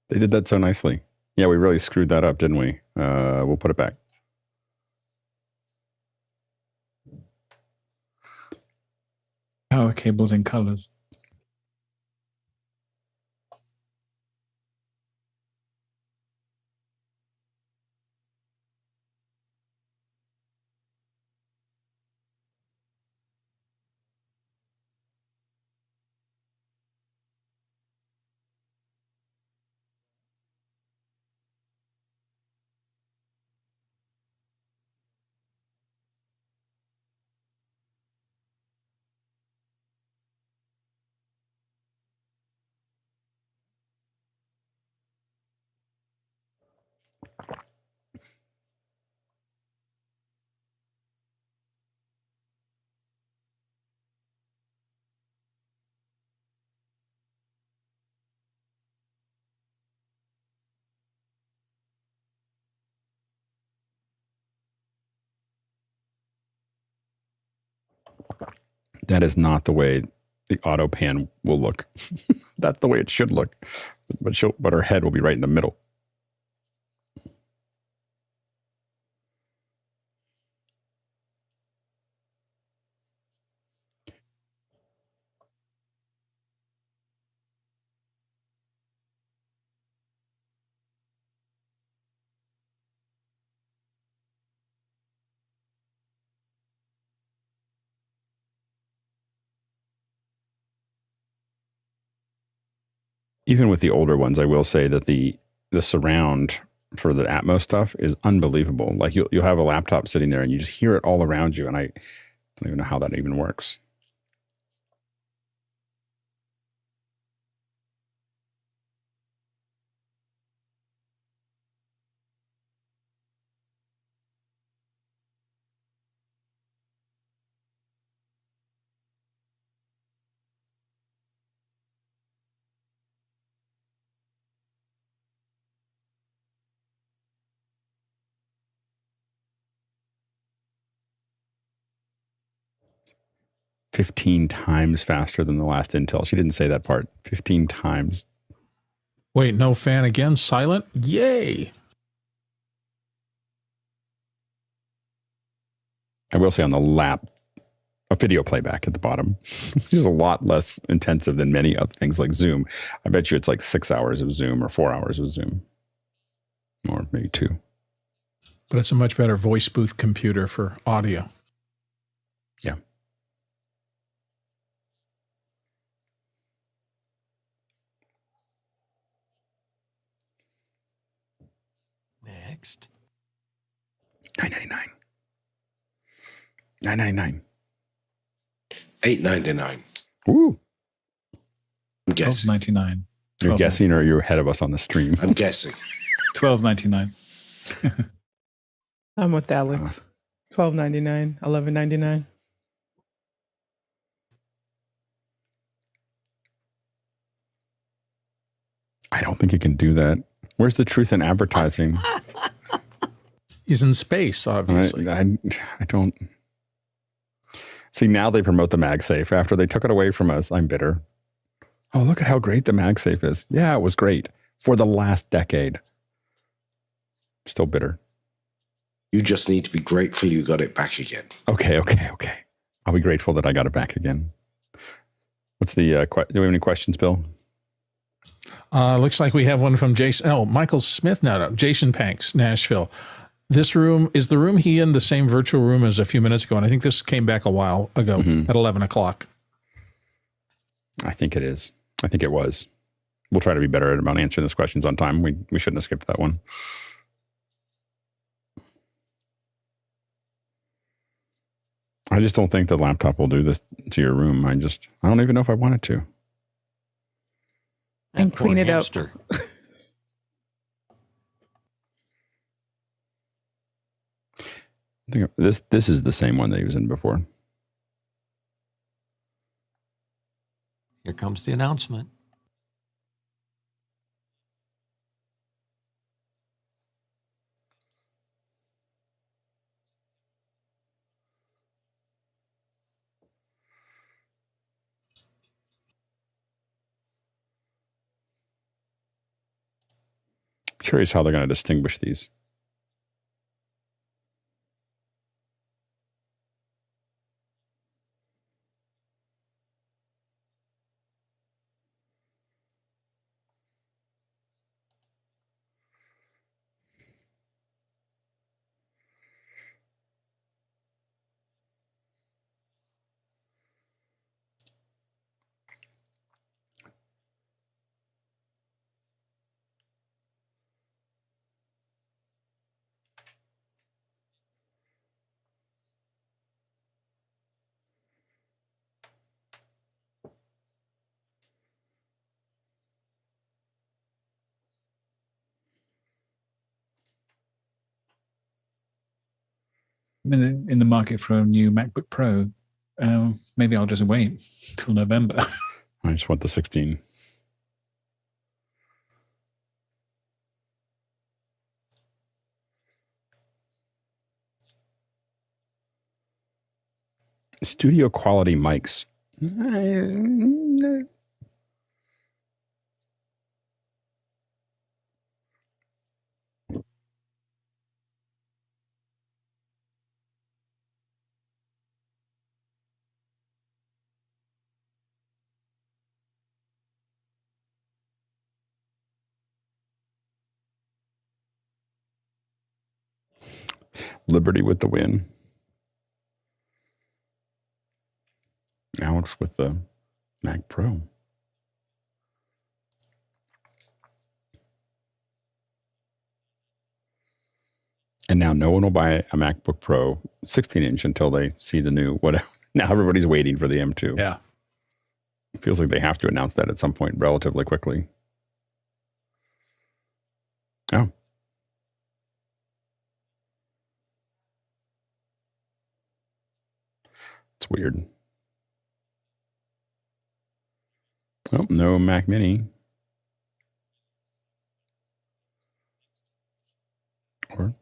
They did that so nicely. Yeah, we really screwed that up, didn't we? We'll put it back. Power cables in colors. That is not the way the auto pan will look. That's the way it should look. But her head will be right in the middle. Even with the older ones, I will say that the surround for the Atmos stuff is unbelievable. Like you'll have a laptop sitting there and you just hear it all around you. And I don't even know how that even works. "15 times faster than the last Intel." She didn't say that part. 15 times. Wait, no fan again? Silent? Yay! I will say on the lap, a video playback at the bottom, which is a lot less intensive than many other things like Zoom. I bet you it's like 6 hours of Zoom or 4 hours of Zoom. Or maybe 2. But it's a much better voice booth computer for audio. Yeah. Next. $9.99. $9.99. $8.99. Ooh. I'm guessing. $12.99. You're guessing, or you're ahead of us on the stream? I'm guessing. $12.99. I'm with Alex. $12.99, $11.99. I don't think you can do that. Where's the truth in advertising? He's in space, obviously. I don't. See, now they promote the MagSafe. After they took it away from us, I'm bitter. Oh, look at how great the MagSafe is. Yeah, it was great for the last decade. Still bitter. You just need to be grateful you got it back again. Okay. I'll be grateful that I got it back again. What's the, do we have any questions, Bill? Looks like we have one from Jason. Oh, Michael Smith. No. Jason Panks, Nashville. This room, is the room he in the same virtual room as a few minutes ago? And I think this came back a while ago at 11 o'clock. I think it is. I think it was. We'll try to be better about answering those questions on time. We shouldn't have skipped that one. I just don't think the laptop will do this to your room. I don't even know if I want it to. And clean it up. I think this is the same one that he was in before. Here comes the announcement. Curious how they're going to distinguish these. I'm in the market for a new MacBook Pro. Maybe I'll just wait till November. I just want the 16. Studio quality mics. Liberty with the win. Alex with the Mac Pro. And now no one will buy a MacBook Pro 16-inch until they see the new whatever. Now everybody's waiting for the M2. Yeah. It feels like they have to announce that at some point relatively quickly. Oh. It's weird. Oh, no Mac Mini. Or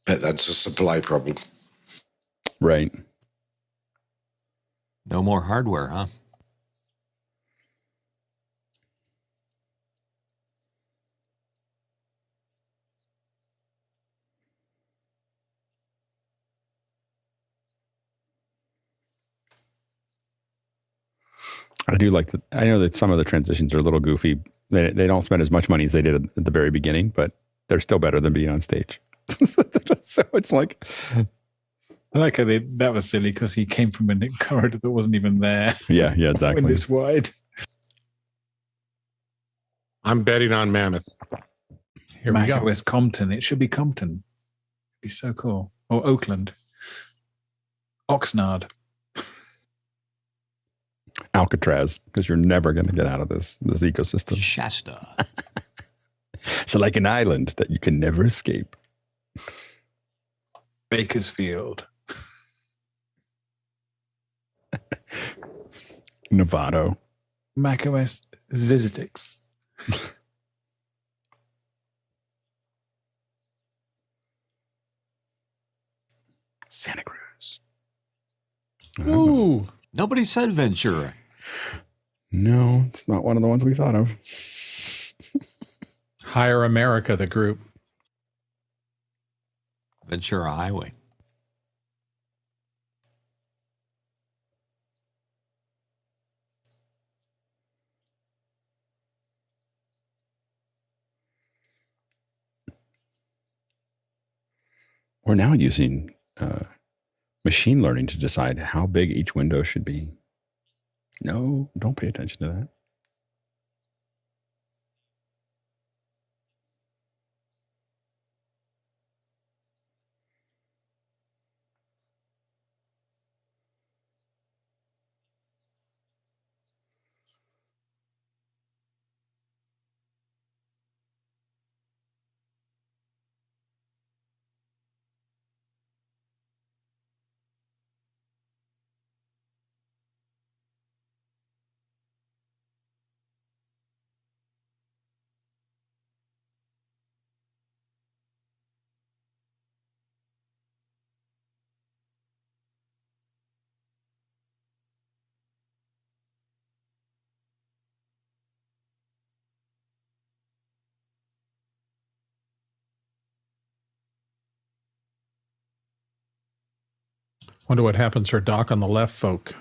But that's a supply problem. right. No more hardware, huh? I do like that. I know that some of the transitions are a little goofy. They don't spend as much money as they did at the very beginning, but they're still better than being on stage. So it's like, I like how that was silly because he came from a corridor that wasn't even there. yeah, exactly. When this wide. I'm betting on Mammoth. Here we Mac go. OS Compton. It should be Compton. It'd be so cool. Or Oakland. Oxnard. Alcatraz, because you're never going to get out of this ecosystem. Shasta. So like an island that you can never escape. Bakersfield. Novato. Mac OS Zizitix. Santa Cruz. Ooh. Nobody said Ventura. No, it's not one of the ones we thought of. Hire America, the group. Ventura Highway. We're now using machine learning to decide how big each window should be. No, don't pay attention to that. Wonder what happens for Doc on the left, folk.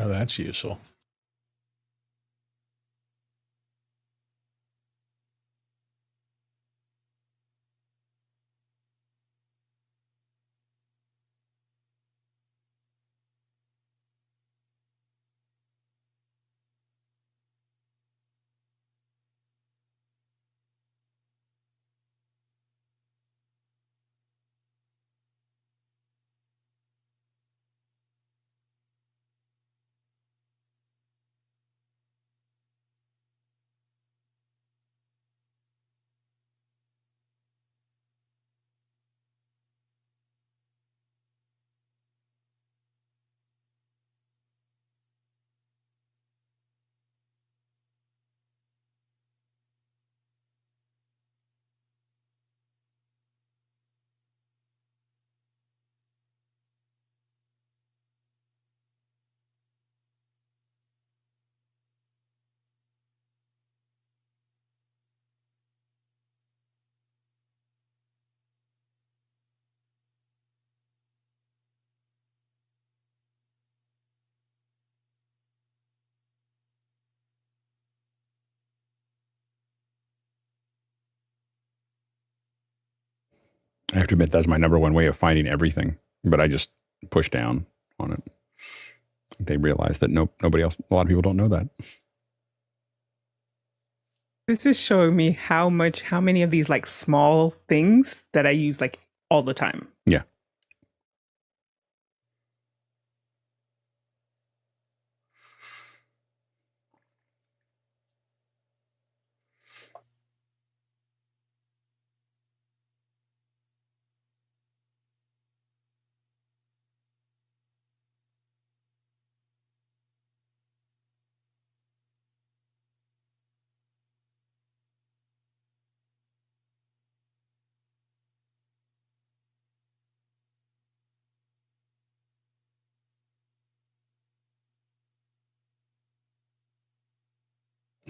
Oh, that's useful. I have to admit, that's my number one way of finding everything, but I just push down on it. They realize that nobody else, a lot of people don't know that. This is showing me how many of these like small things that I use like all the time. Yeah.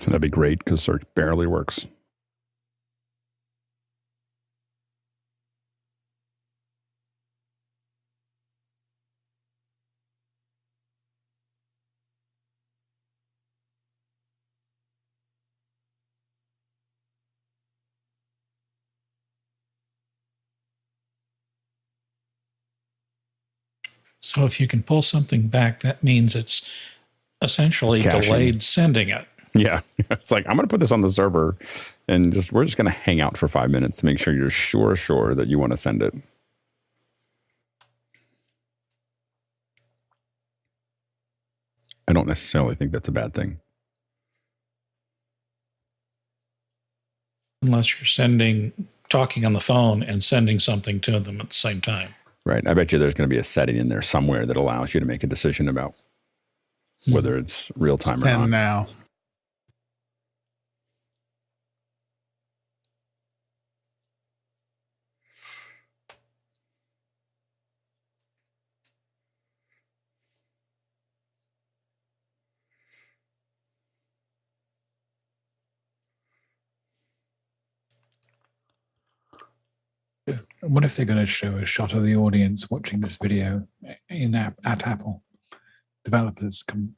That'd be great because search barely works. So if you can pull something back, that means it's essentially delayed sending it. Yeah. It's like, I'm going to put this on the server and we're just going to hang out for 5 minutes to make sure you're sure that you want to send it. I don't necessarily think that's a bad thing. Unless you're talking on the phone and sending something to them at the same time. Right. I bet you there's going to be a setting in there somewhere that allows you to make a decision about whether it's real time or not. Now. What if they're going to show a shot of the audience watching this video at Apple? Developers come.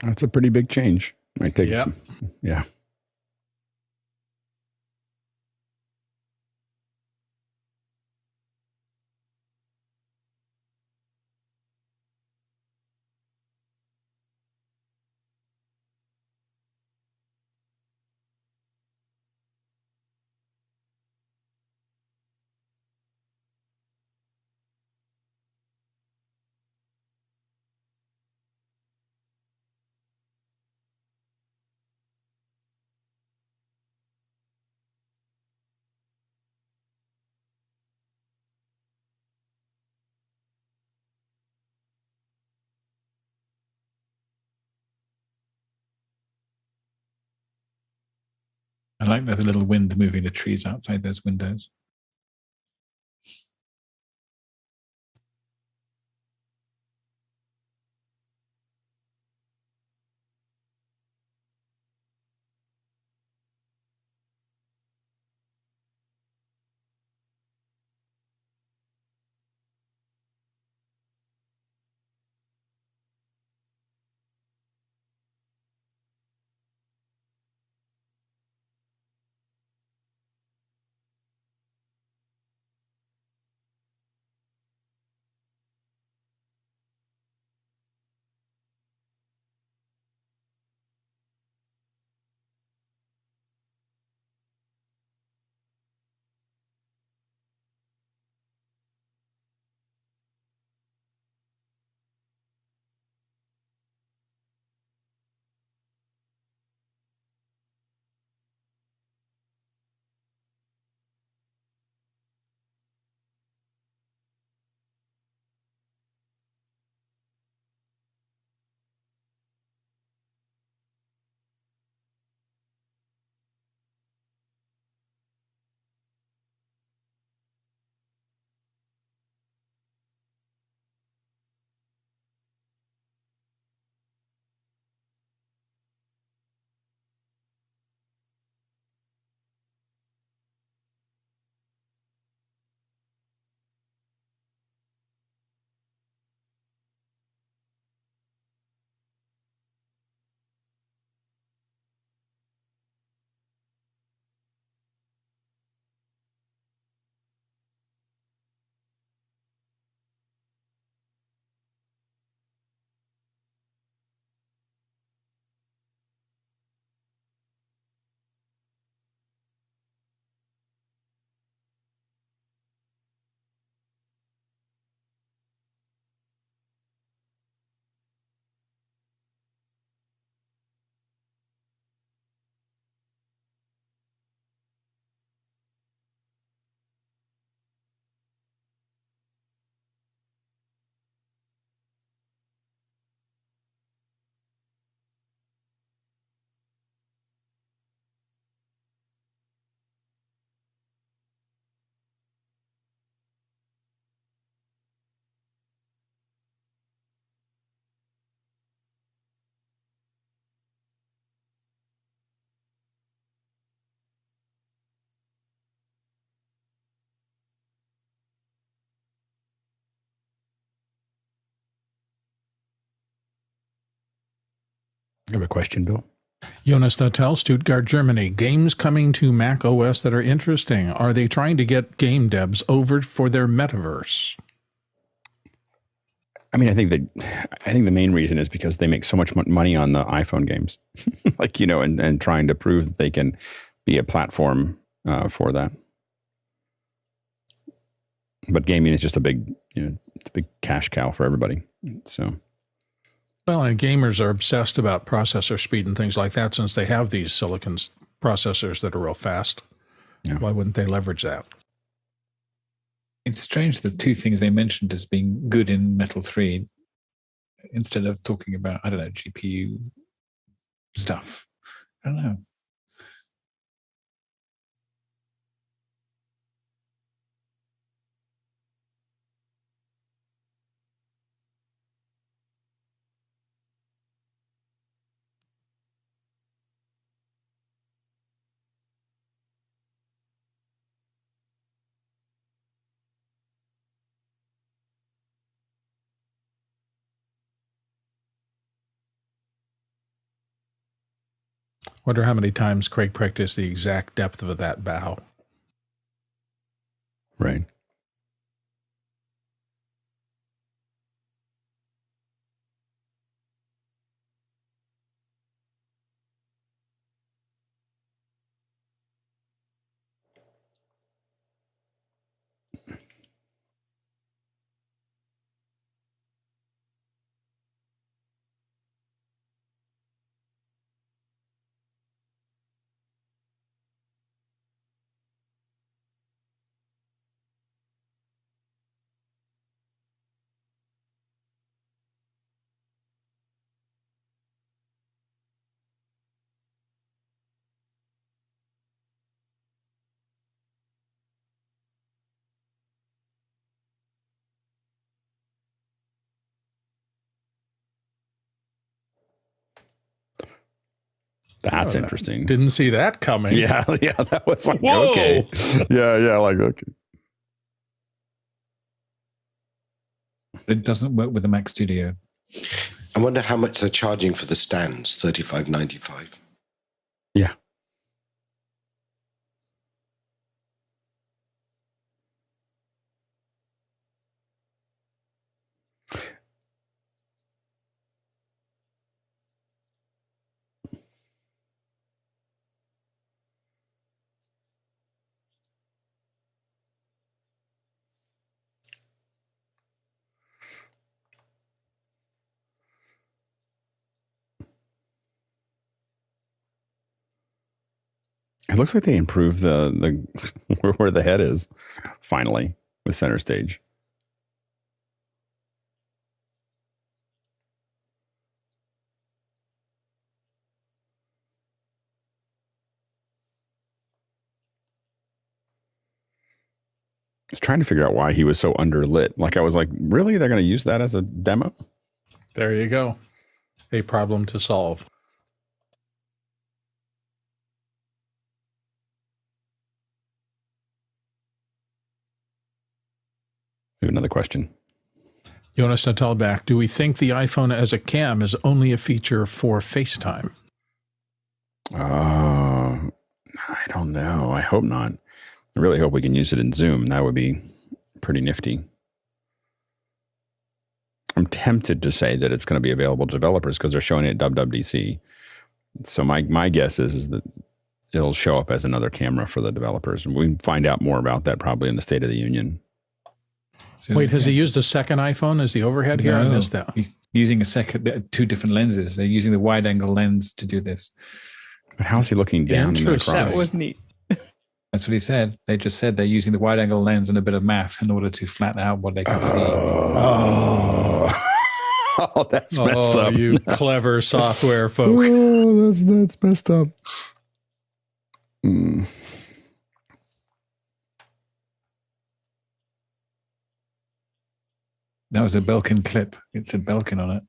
That's a pretty big change. Might take Yep. Yeah. I like there's a little wind moving the trees outside those windows. I have a question, Bill. Jonas Natel, Stuttgart, Germany. Games coming to Mac OS that are interesting. Are they trying to get game devs over for their metaverse? I mean, I think the main reason is because they make so much money on the iPhone games, and trying to prove that they can be a platform for that. But gaming is just a big cash cow for everybody. So, well, and gamers are obsessed about processor speed and things like that since they have these silicon processors that are real fast. Yeah. Why wouldn't they leverage that? It's strange that two things they mentioned as being good in Metal 3, instead of talking about, GPU stuff. I don't know. Wonder how many times Craig practiced the exact depth of that bow. Right. That's interesting. Didn't see that coming. Yeah, that was like, whoa. Okay. Yeah, like, okay. It doesn't work with the Mac Studio. I wonder how much they're charging for the stands, $35.95. Yeah. It looks like they improved the where the head is, finally, with center stage. I was trying to figure out why he was so underlit. Like, I was like, really? They're going to use that as a demo? There you go. A problem to solve. We have another question. Jonas Natalbach, do we think the iPhone as a cam is only a feature for FaceTime? I don't know. I hope not. I really hope we can use it in Zoom. That would be pretty nifty. I'm tempted to say that it's going to be available to developers because they're showing it at WWDC. So my guess is that it'll show up as another camera for the developers. And we can find out more about that probably in the State of the Union. So, wait, has he used a second iPhone as the overhead here? No, I missed that. Using two different lenses. They're using the wide angle lens to do this. But how's he looking down? Interesting. That was neat. That's what he said. They just said they're using the wide angle lens and a bit of math in order to flatten out what they can see. Oh, that's messed up. You clever software folk. Oh, that's messed up. That was a Belkin clip. It said Belkin on it.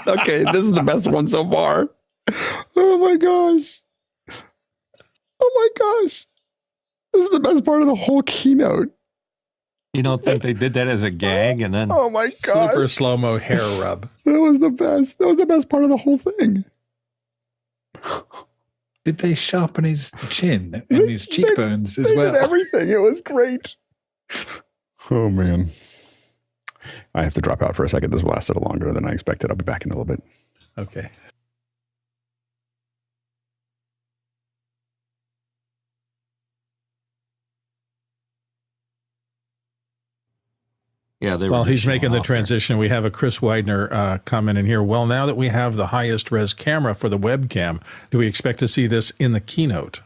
Okay, this is the best one so far. Oh my gosh. Oh my gosh. This is the best part of the whole keynote. You don't think they did that as a gag and then? Oh my god! Super slow-mo hair rub. That was the best. That was the best part of the whole thing. Did they sharpen his chin and his cheekbones as well? Did everything. It was great. Oh man. I have to drop out for a second. This lasted longer than I expected. I'll be back in a little bit. Okay. Yeah, they While were he's making the off there. transition, we have a Chris Widener comment in here. Well, now that we have the highest res camera for the webcam, do we expect to see this in the keynote?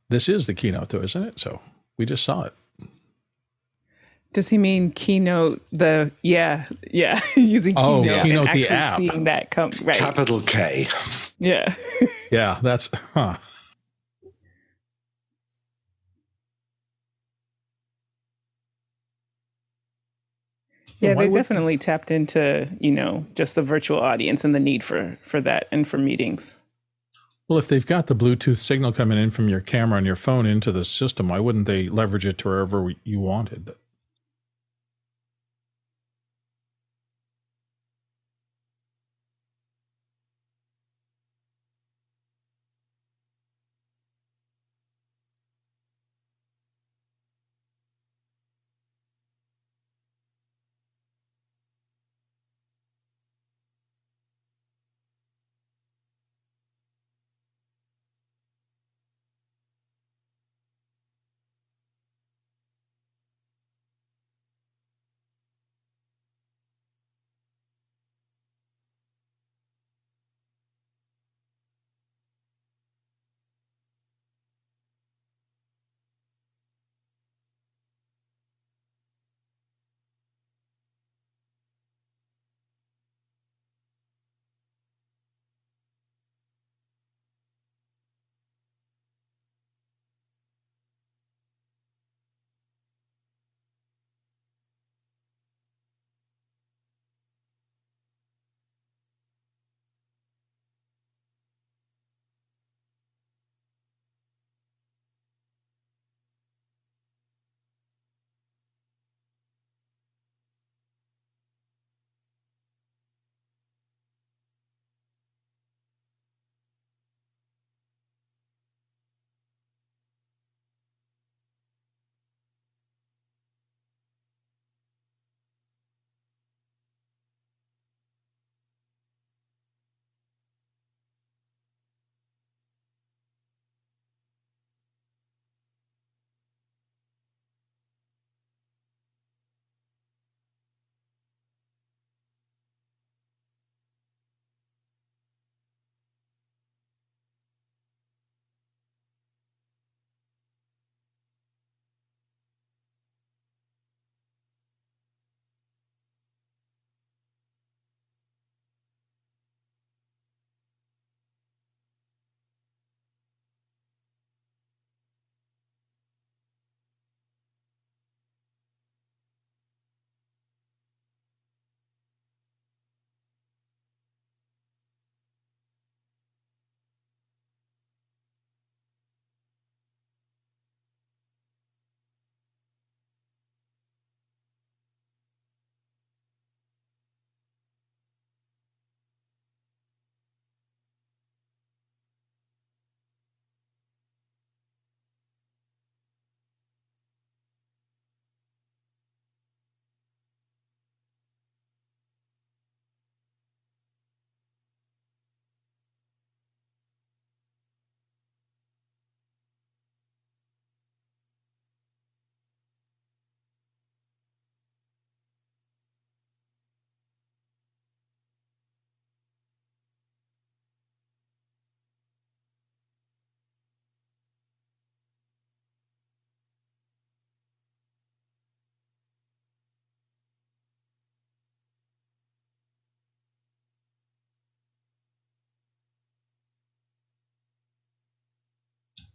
This is the keynote, though, isn't it? So we just saw it. Does he mean Keynote? Yeah, using Keynote, Keynote, and the actually app. seeing that come right. Capital K. Yeah. Yeah, that's Yeah, why they would- definitely tapped into, just the virtual audience and the need for that and for meetings. Well, if they've got the Bluetooth signal coming in from your camera on your phone into the system, why wouldn't they leverage it to wherever you wanted?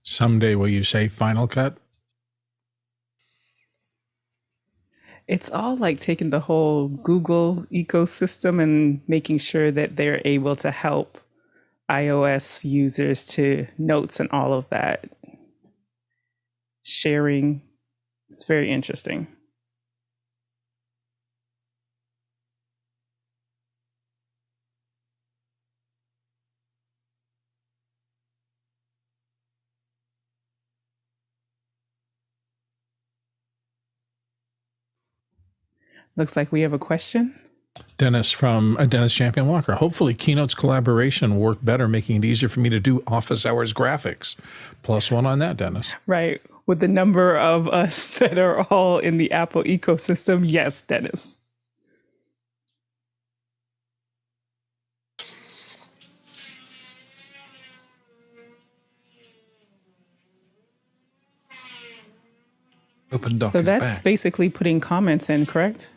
Someday will you say Final Cut? It's all like taking the whole Google ecosystem and making sure that they're able to help iOS users to notes and all of that. Sharing. It's very interesting. Looks like we have a question. Dennis from Dennis Champion Walker. Hopefully Keynote's collaboration will work better, making it easier for me to do office hours graphics. +1 on that, Dennis. Right. With the number of us that are all in the Apple ecosystem. Yes, Dennis. Open Doc So is that's back. basically putting comments in, correct?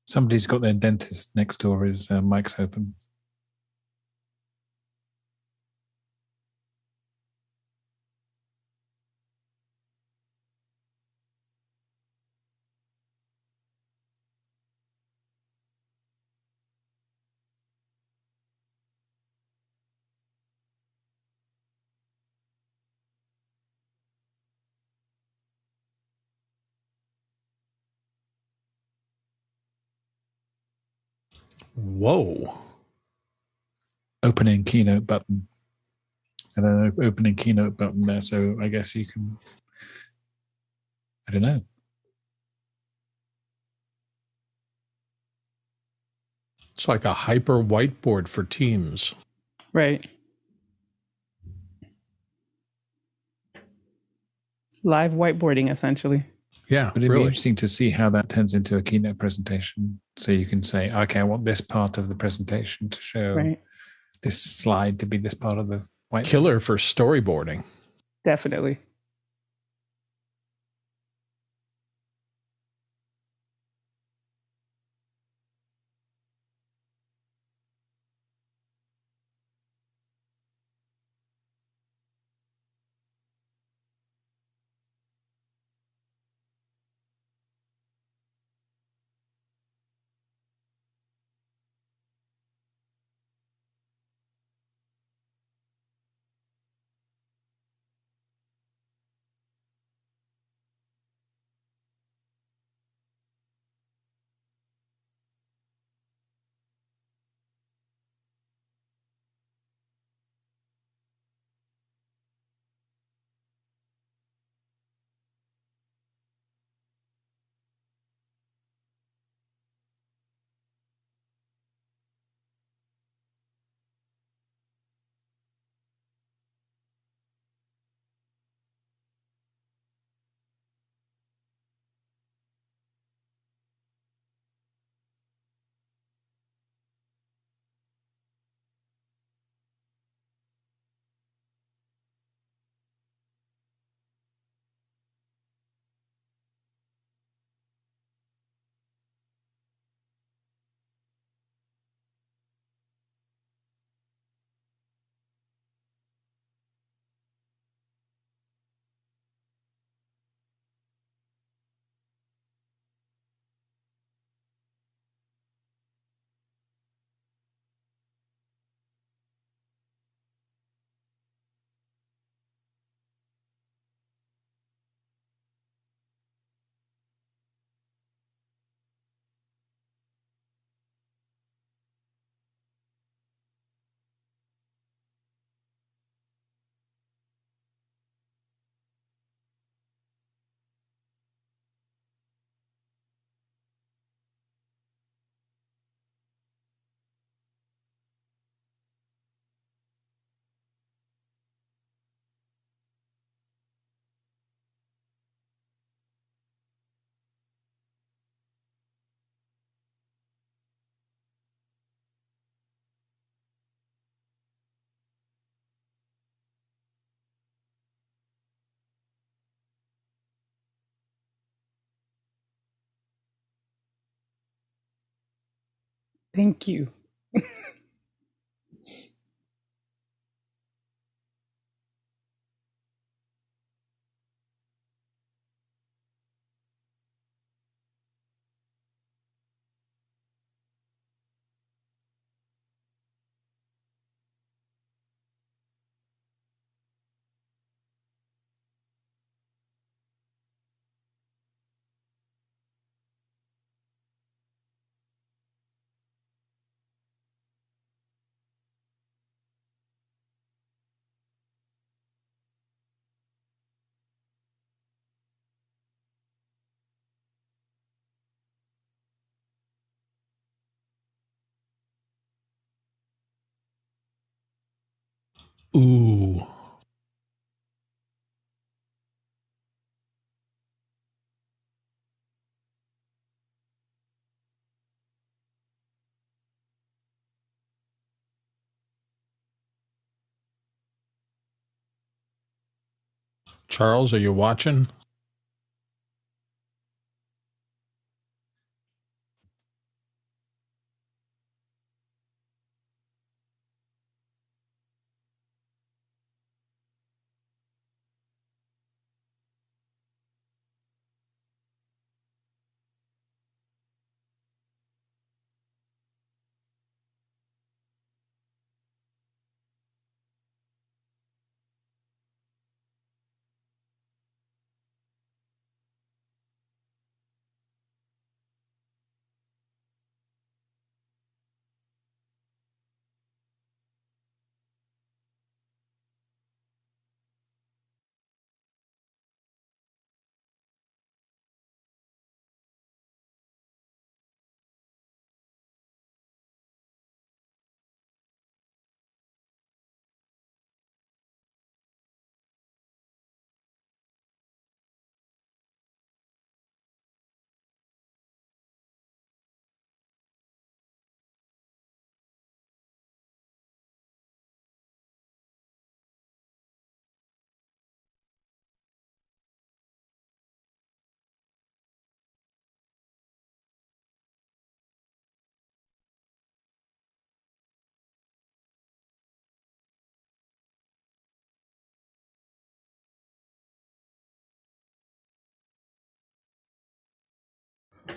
Somebody's got their dentist next door. His mic's open. Whoa. Opening Keynote button. And an opening Keynote button there. So I guess you can, I don't know. It's like a hyper whiteboard for Teams. Right. Live whiteboarding, essentially. Yeah, But it'd be really. interesting to see how that turns into a Keynote presentation. So you can say, okay, I want this part of the presentation to show Right. this slide to be this part of the whiteboard. Killer for storyboarding. Definitely. Thank you. Ooh. Charles, are you watching?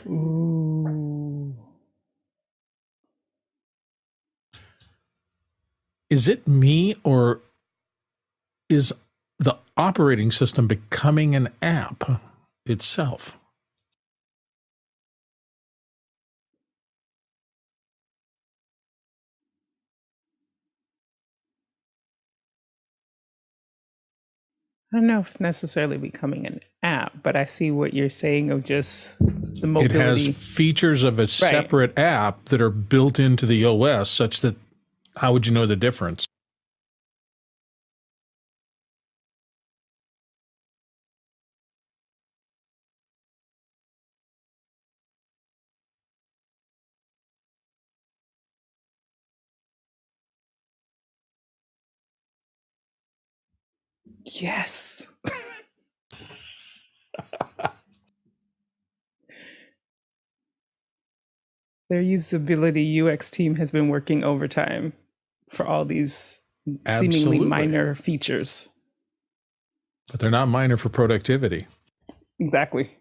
Ooh. Is it me, or is the operating system becoming an app itself? I don't know if it's necessarily becoming an app, but I see what you're saying of just the It has mobility. features of a separate app that are built into the OS, such that how would you know the difference? Yes. Their usability UX team has been working overtime for all these seemingly Absolutely. minor features. But they're not minor for productivity. Exactly.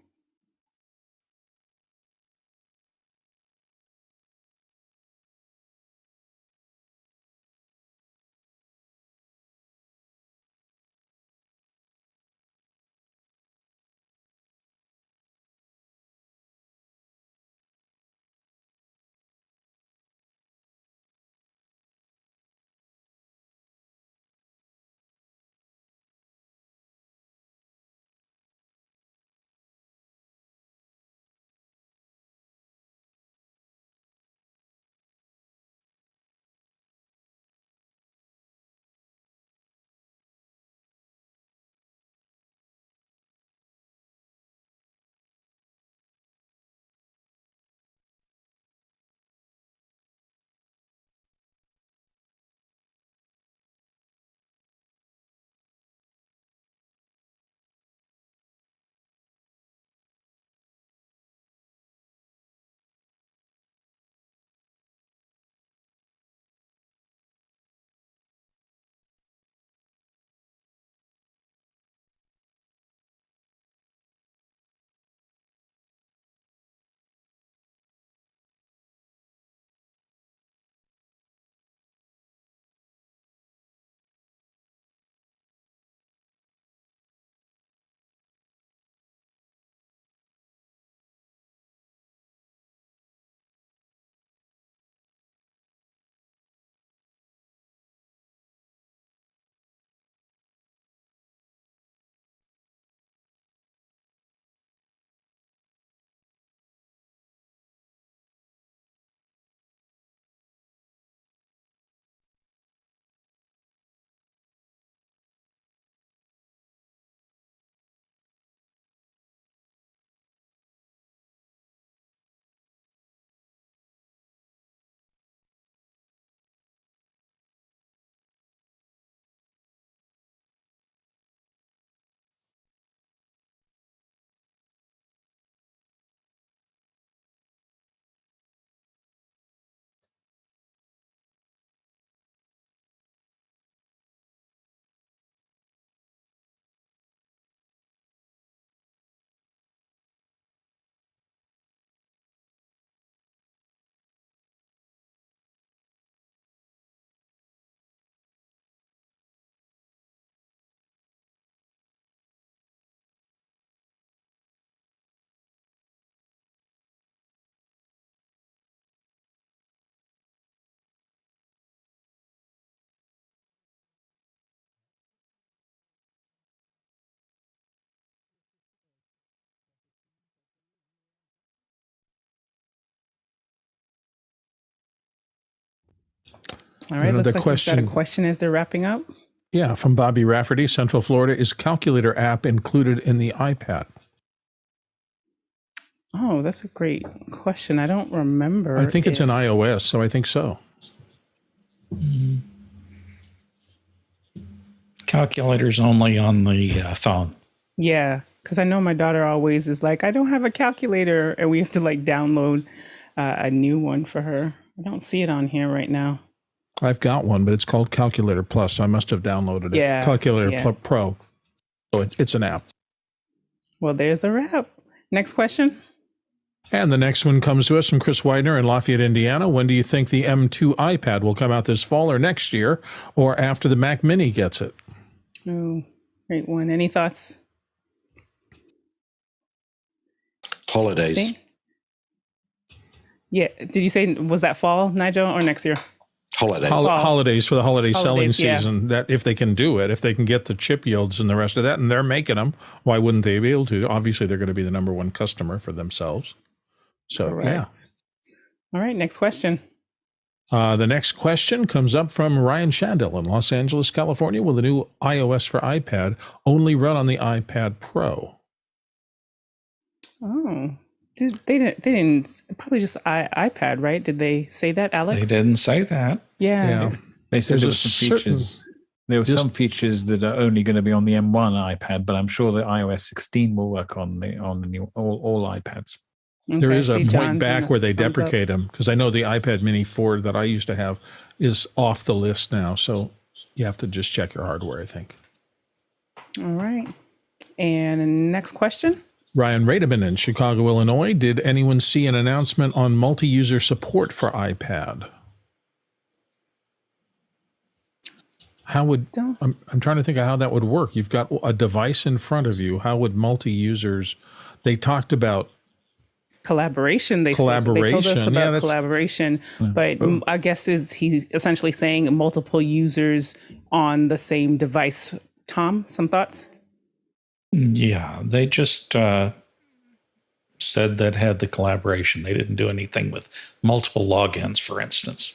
All right. Looks like we've got a question as they're wrapping up. Yeah, from Bobby Rafferty, Central Florida. Is calculator app included in the iPad? Oh, that's a great question. I don't remember. I think it's in iOS, so I think so. Calculator's only on the phone. Yeah, because I know my daughter always is like, I don't have a calculator, and we have to like download a new one for her. I don't see it on here right now. I've got one, but it's called Calculator Plus, so I must have downloaded it. Yeah, Calculator Pro. So it's an app. Well, there's the wrap. Next question. And the next one comes to us from Chris Widener in Lafayette, Indiana. When do you think the M2 iPad will come out, this fall or next year, or after the Mac Mini gets it? Oh, great one. Any thoughts? Holidays. Yeah. Did you say, was that fall, Nigel, or next year? Holidays. Holidays for the holiday selling yeah. season. That if they can do it, if they can get the chip yields and the rest of that, and they're making them, why wouldn't they be able to? Obviously, they're going to be the number one customer for themselves. So, Correct. yeah. All right. Next question. The next question comes up from Ryan Shandell in Los Angeles, California. Will the new iOS for iPad only run on the iPad Pro? Oh, they didn't probably just iPad, right? Did they say that, Alex? They didn't say that. Yeah. They said There's there were some features. There were some features that are only going to be on the M1 iPad, but I'm sure the iOS 16 will work on the new all iPads. Okay, there is a point back where they thumbs deprecate them, because I know the iPad Mini 4 that I used to have is off the list now. So you have to just check your hardware, I think. All right. And next question. Ryan Rademan in Chicago, Illinois. Did anyone see an announcement on multi-user support for iPad? How would I'm trying to think of how that would work. You've got a device in front of you. How would multi-users? They talked about collaboration. They told us about collaboration, but I guess he's essentially saying multiple users on the same device. Tom, some thoughts? Yeah, they just said that had the collaboration. They didn't do anything with multiple logins, for instance.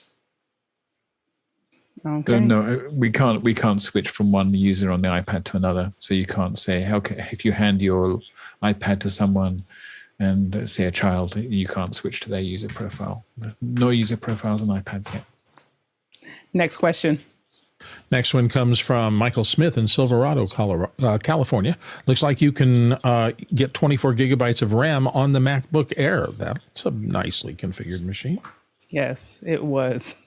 Okay. No, we can't switch from one user on the iPad to another. So you can't say, okay, if you hand your iPad to someone and say a child, you can't switch to their user profile. There's no user profiles on iPads yet. Next question. Next one comes from Michael Smith in Silverado, California. Looks like you can get 24 gigabytes of RAM on the MacBook Air. That's a nicely configured machine. Yes, it was.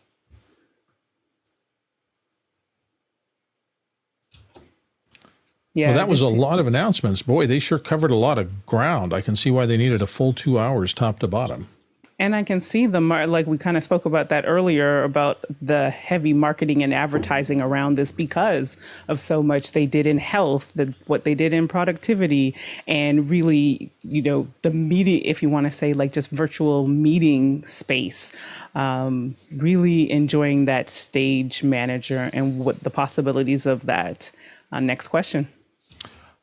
Yeah, well, that was a lot of announcements. Boy, they sure covered a lot of ground. I can see why they needed a full 2 hours top to bottom. And I can see like we kind of spoke about that earlier, about the heavy marketing and advertising around this because of so much they did in health, what they did in productivity, and really, the media, if you want to say like just virtual meeting space, really enjoying that stage manager and what the possibilities of that. Next question.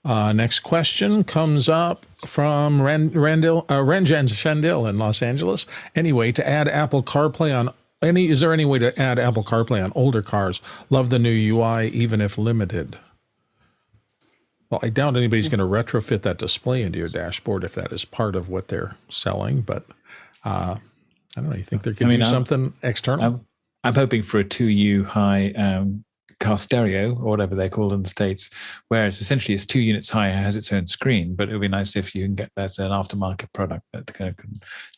Next question comes up from Ranjan Shandil in Los Angeles. Anyway, to add Apple CarPlay on is there any way to add Apple CarPlay on older cars? Love the new UI, even if limited. Well, I doubt anybody's going to retrofit that display into your dashboard if that is part of what they're selling. But I don't know. You think they could do something external? I'm hoping for a 2U high car stereo, or whatever they're called in the States, where it's essentially 2 units high, has its own screen, but it would be nice if you can get that as an aftermarket product that can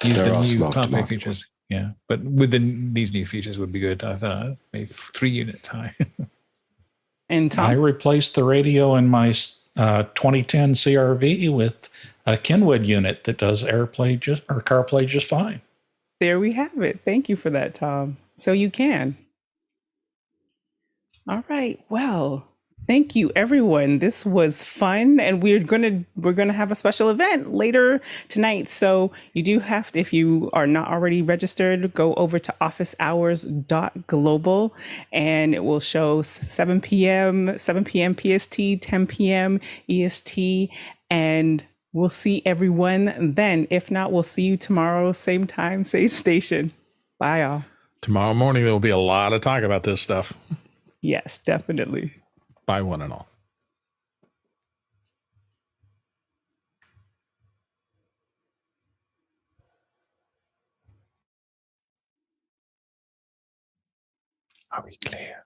use the new CarPlay features. Yeah, but with these new features would be good. I thought maybe 3 units high. And Tom? I replaced the radio in my 2010 CRV with a Kenwood unit that does CarPlay just fine. There we have it. Thank you for that, Tom. So you can. All right. Well, thank you, everyone. This was fun, and we're gonna have a special event later tonight. So you do have to, if you are not already registered, go over to officehours.global, and it will show 7 p.m. PST, 10 p.m. EST, and we'll see everyone then. If not, we'll see you tomorrow, same time, same station. Bye, y'all. Tomorrow morning, there will be a lot of talk about this stuff. Yes, definitely. By one and all. Are we clear?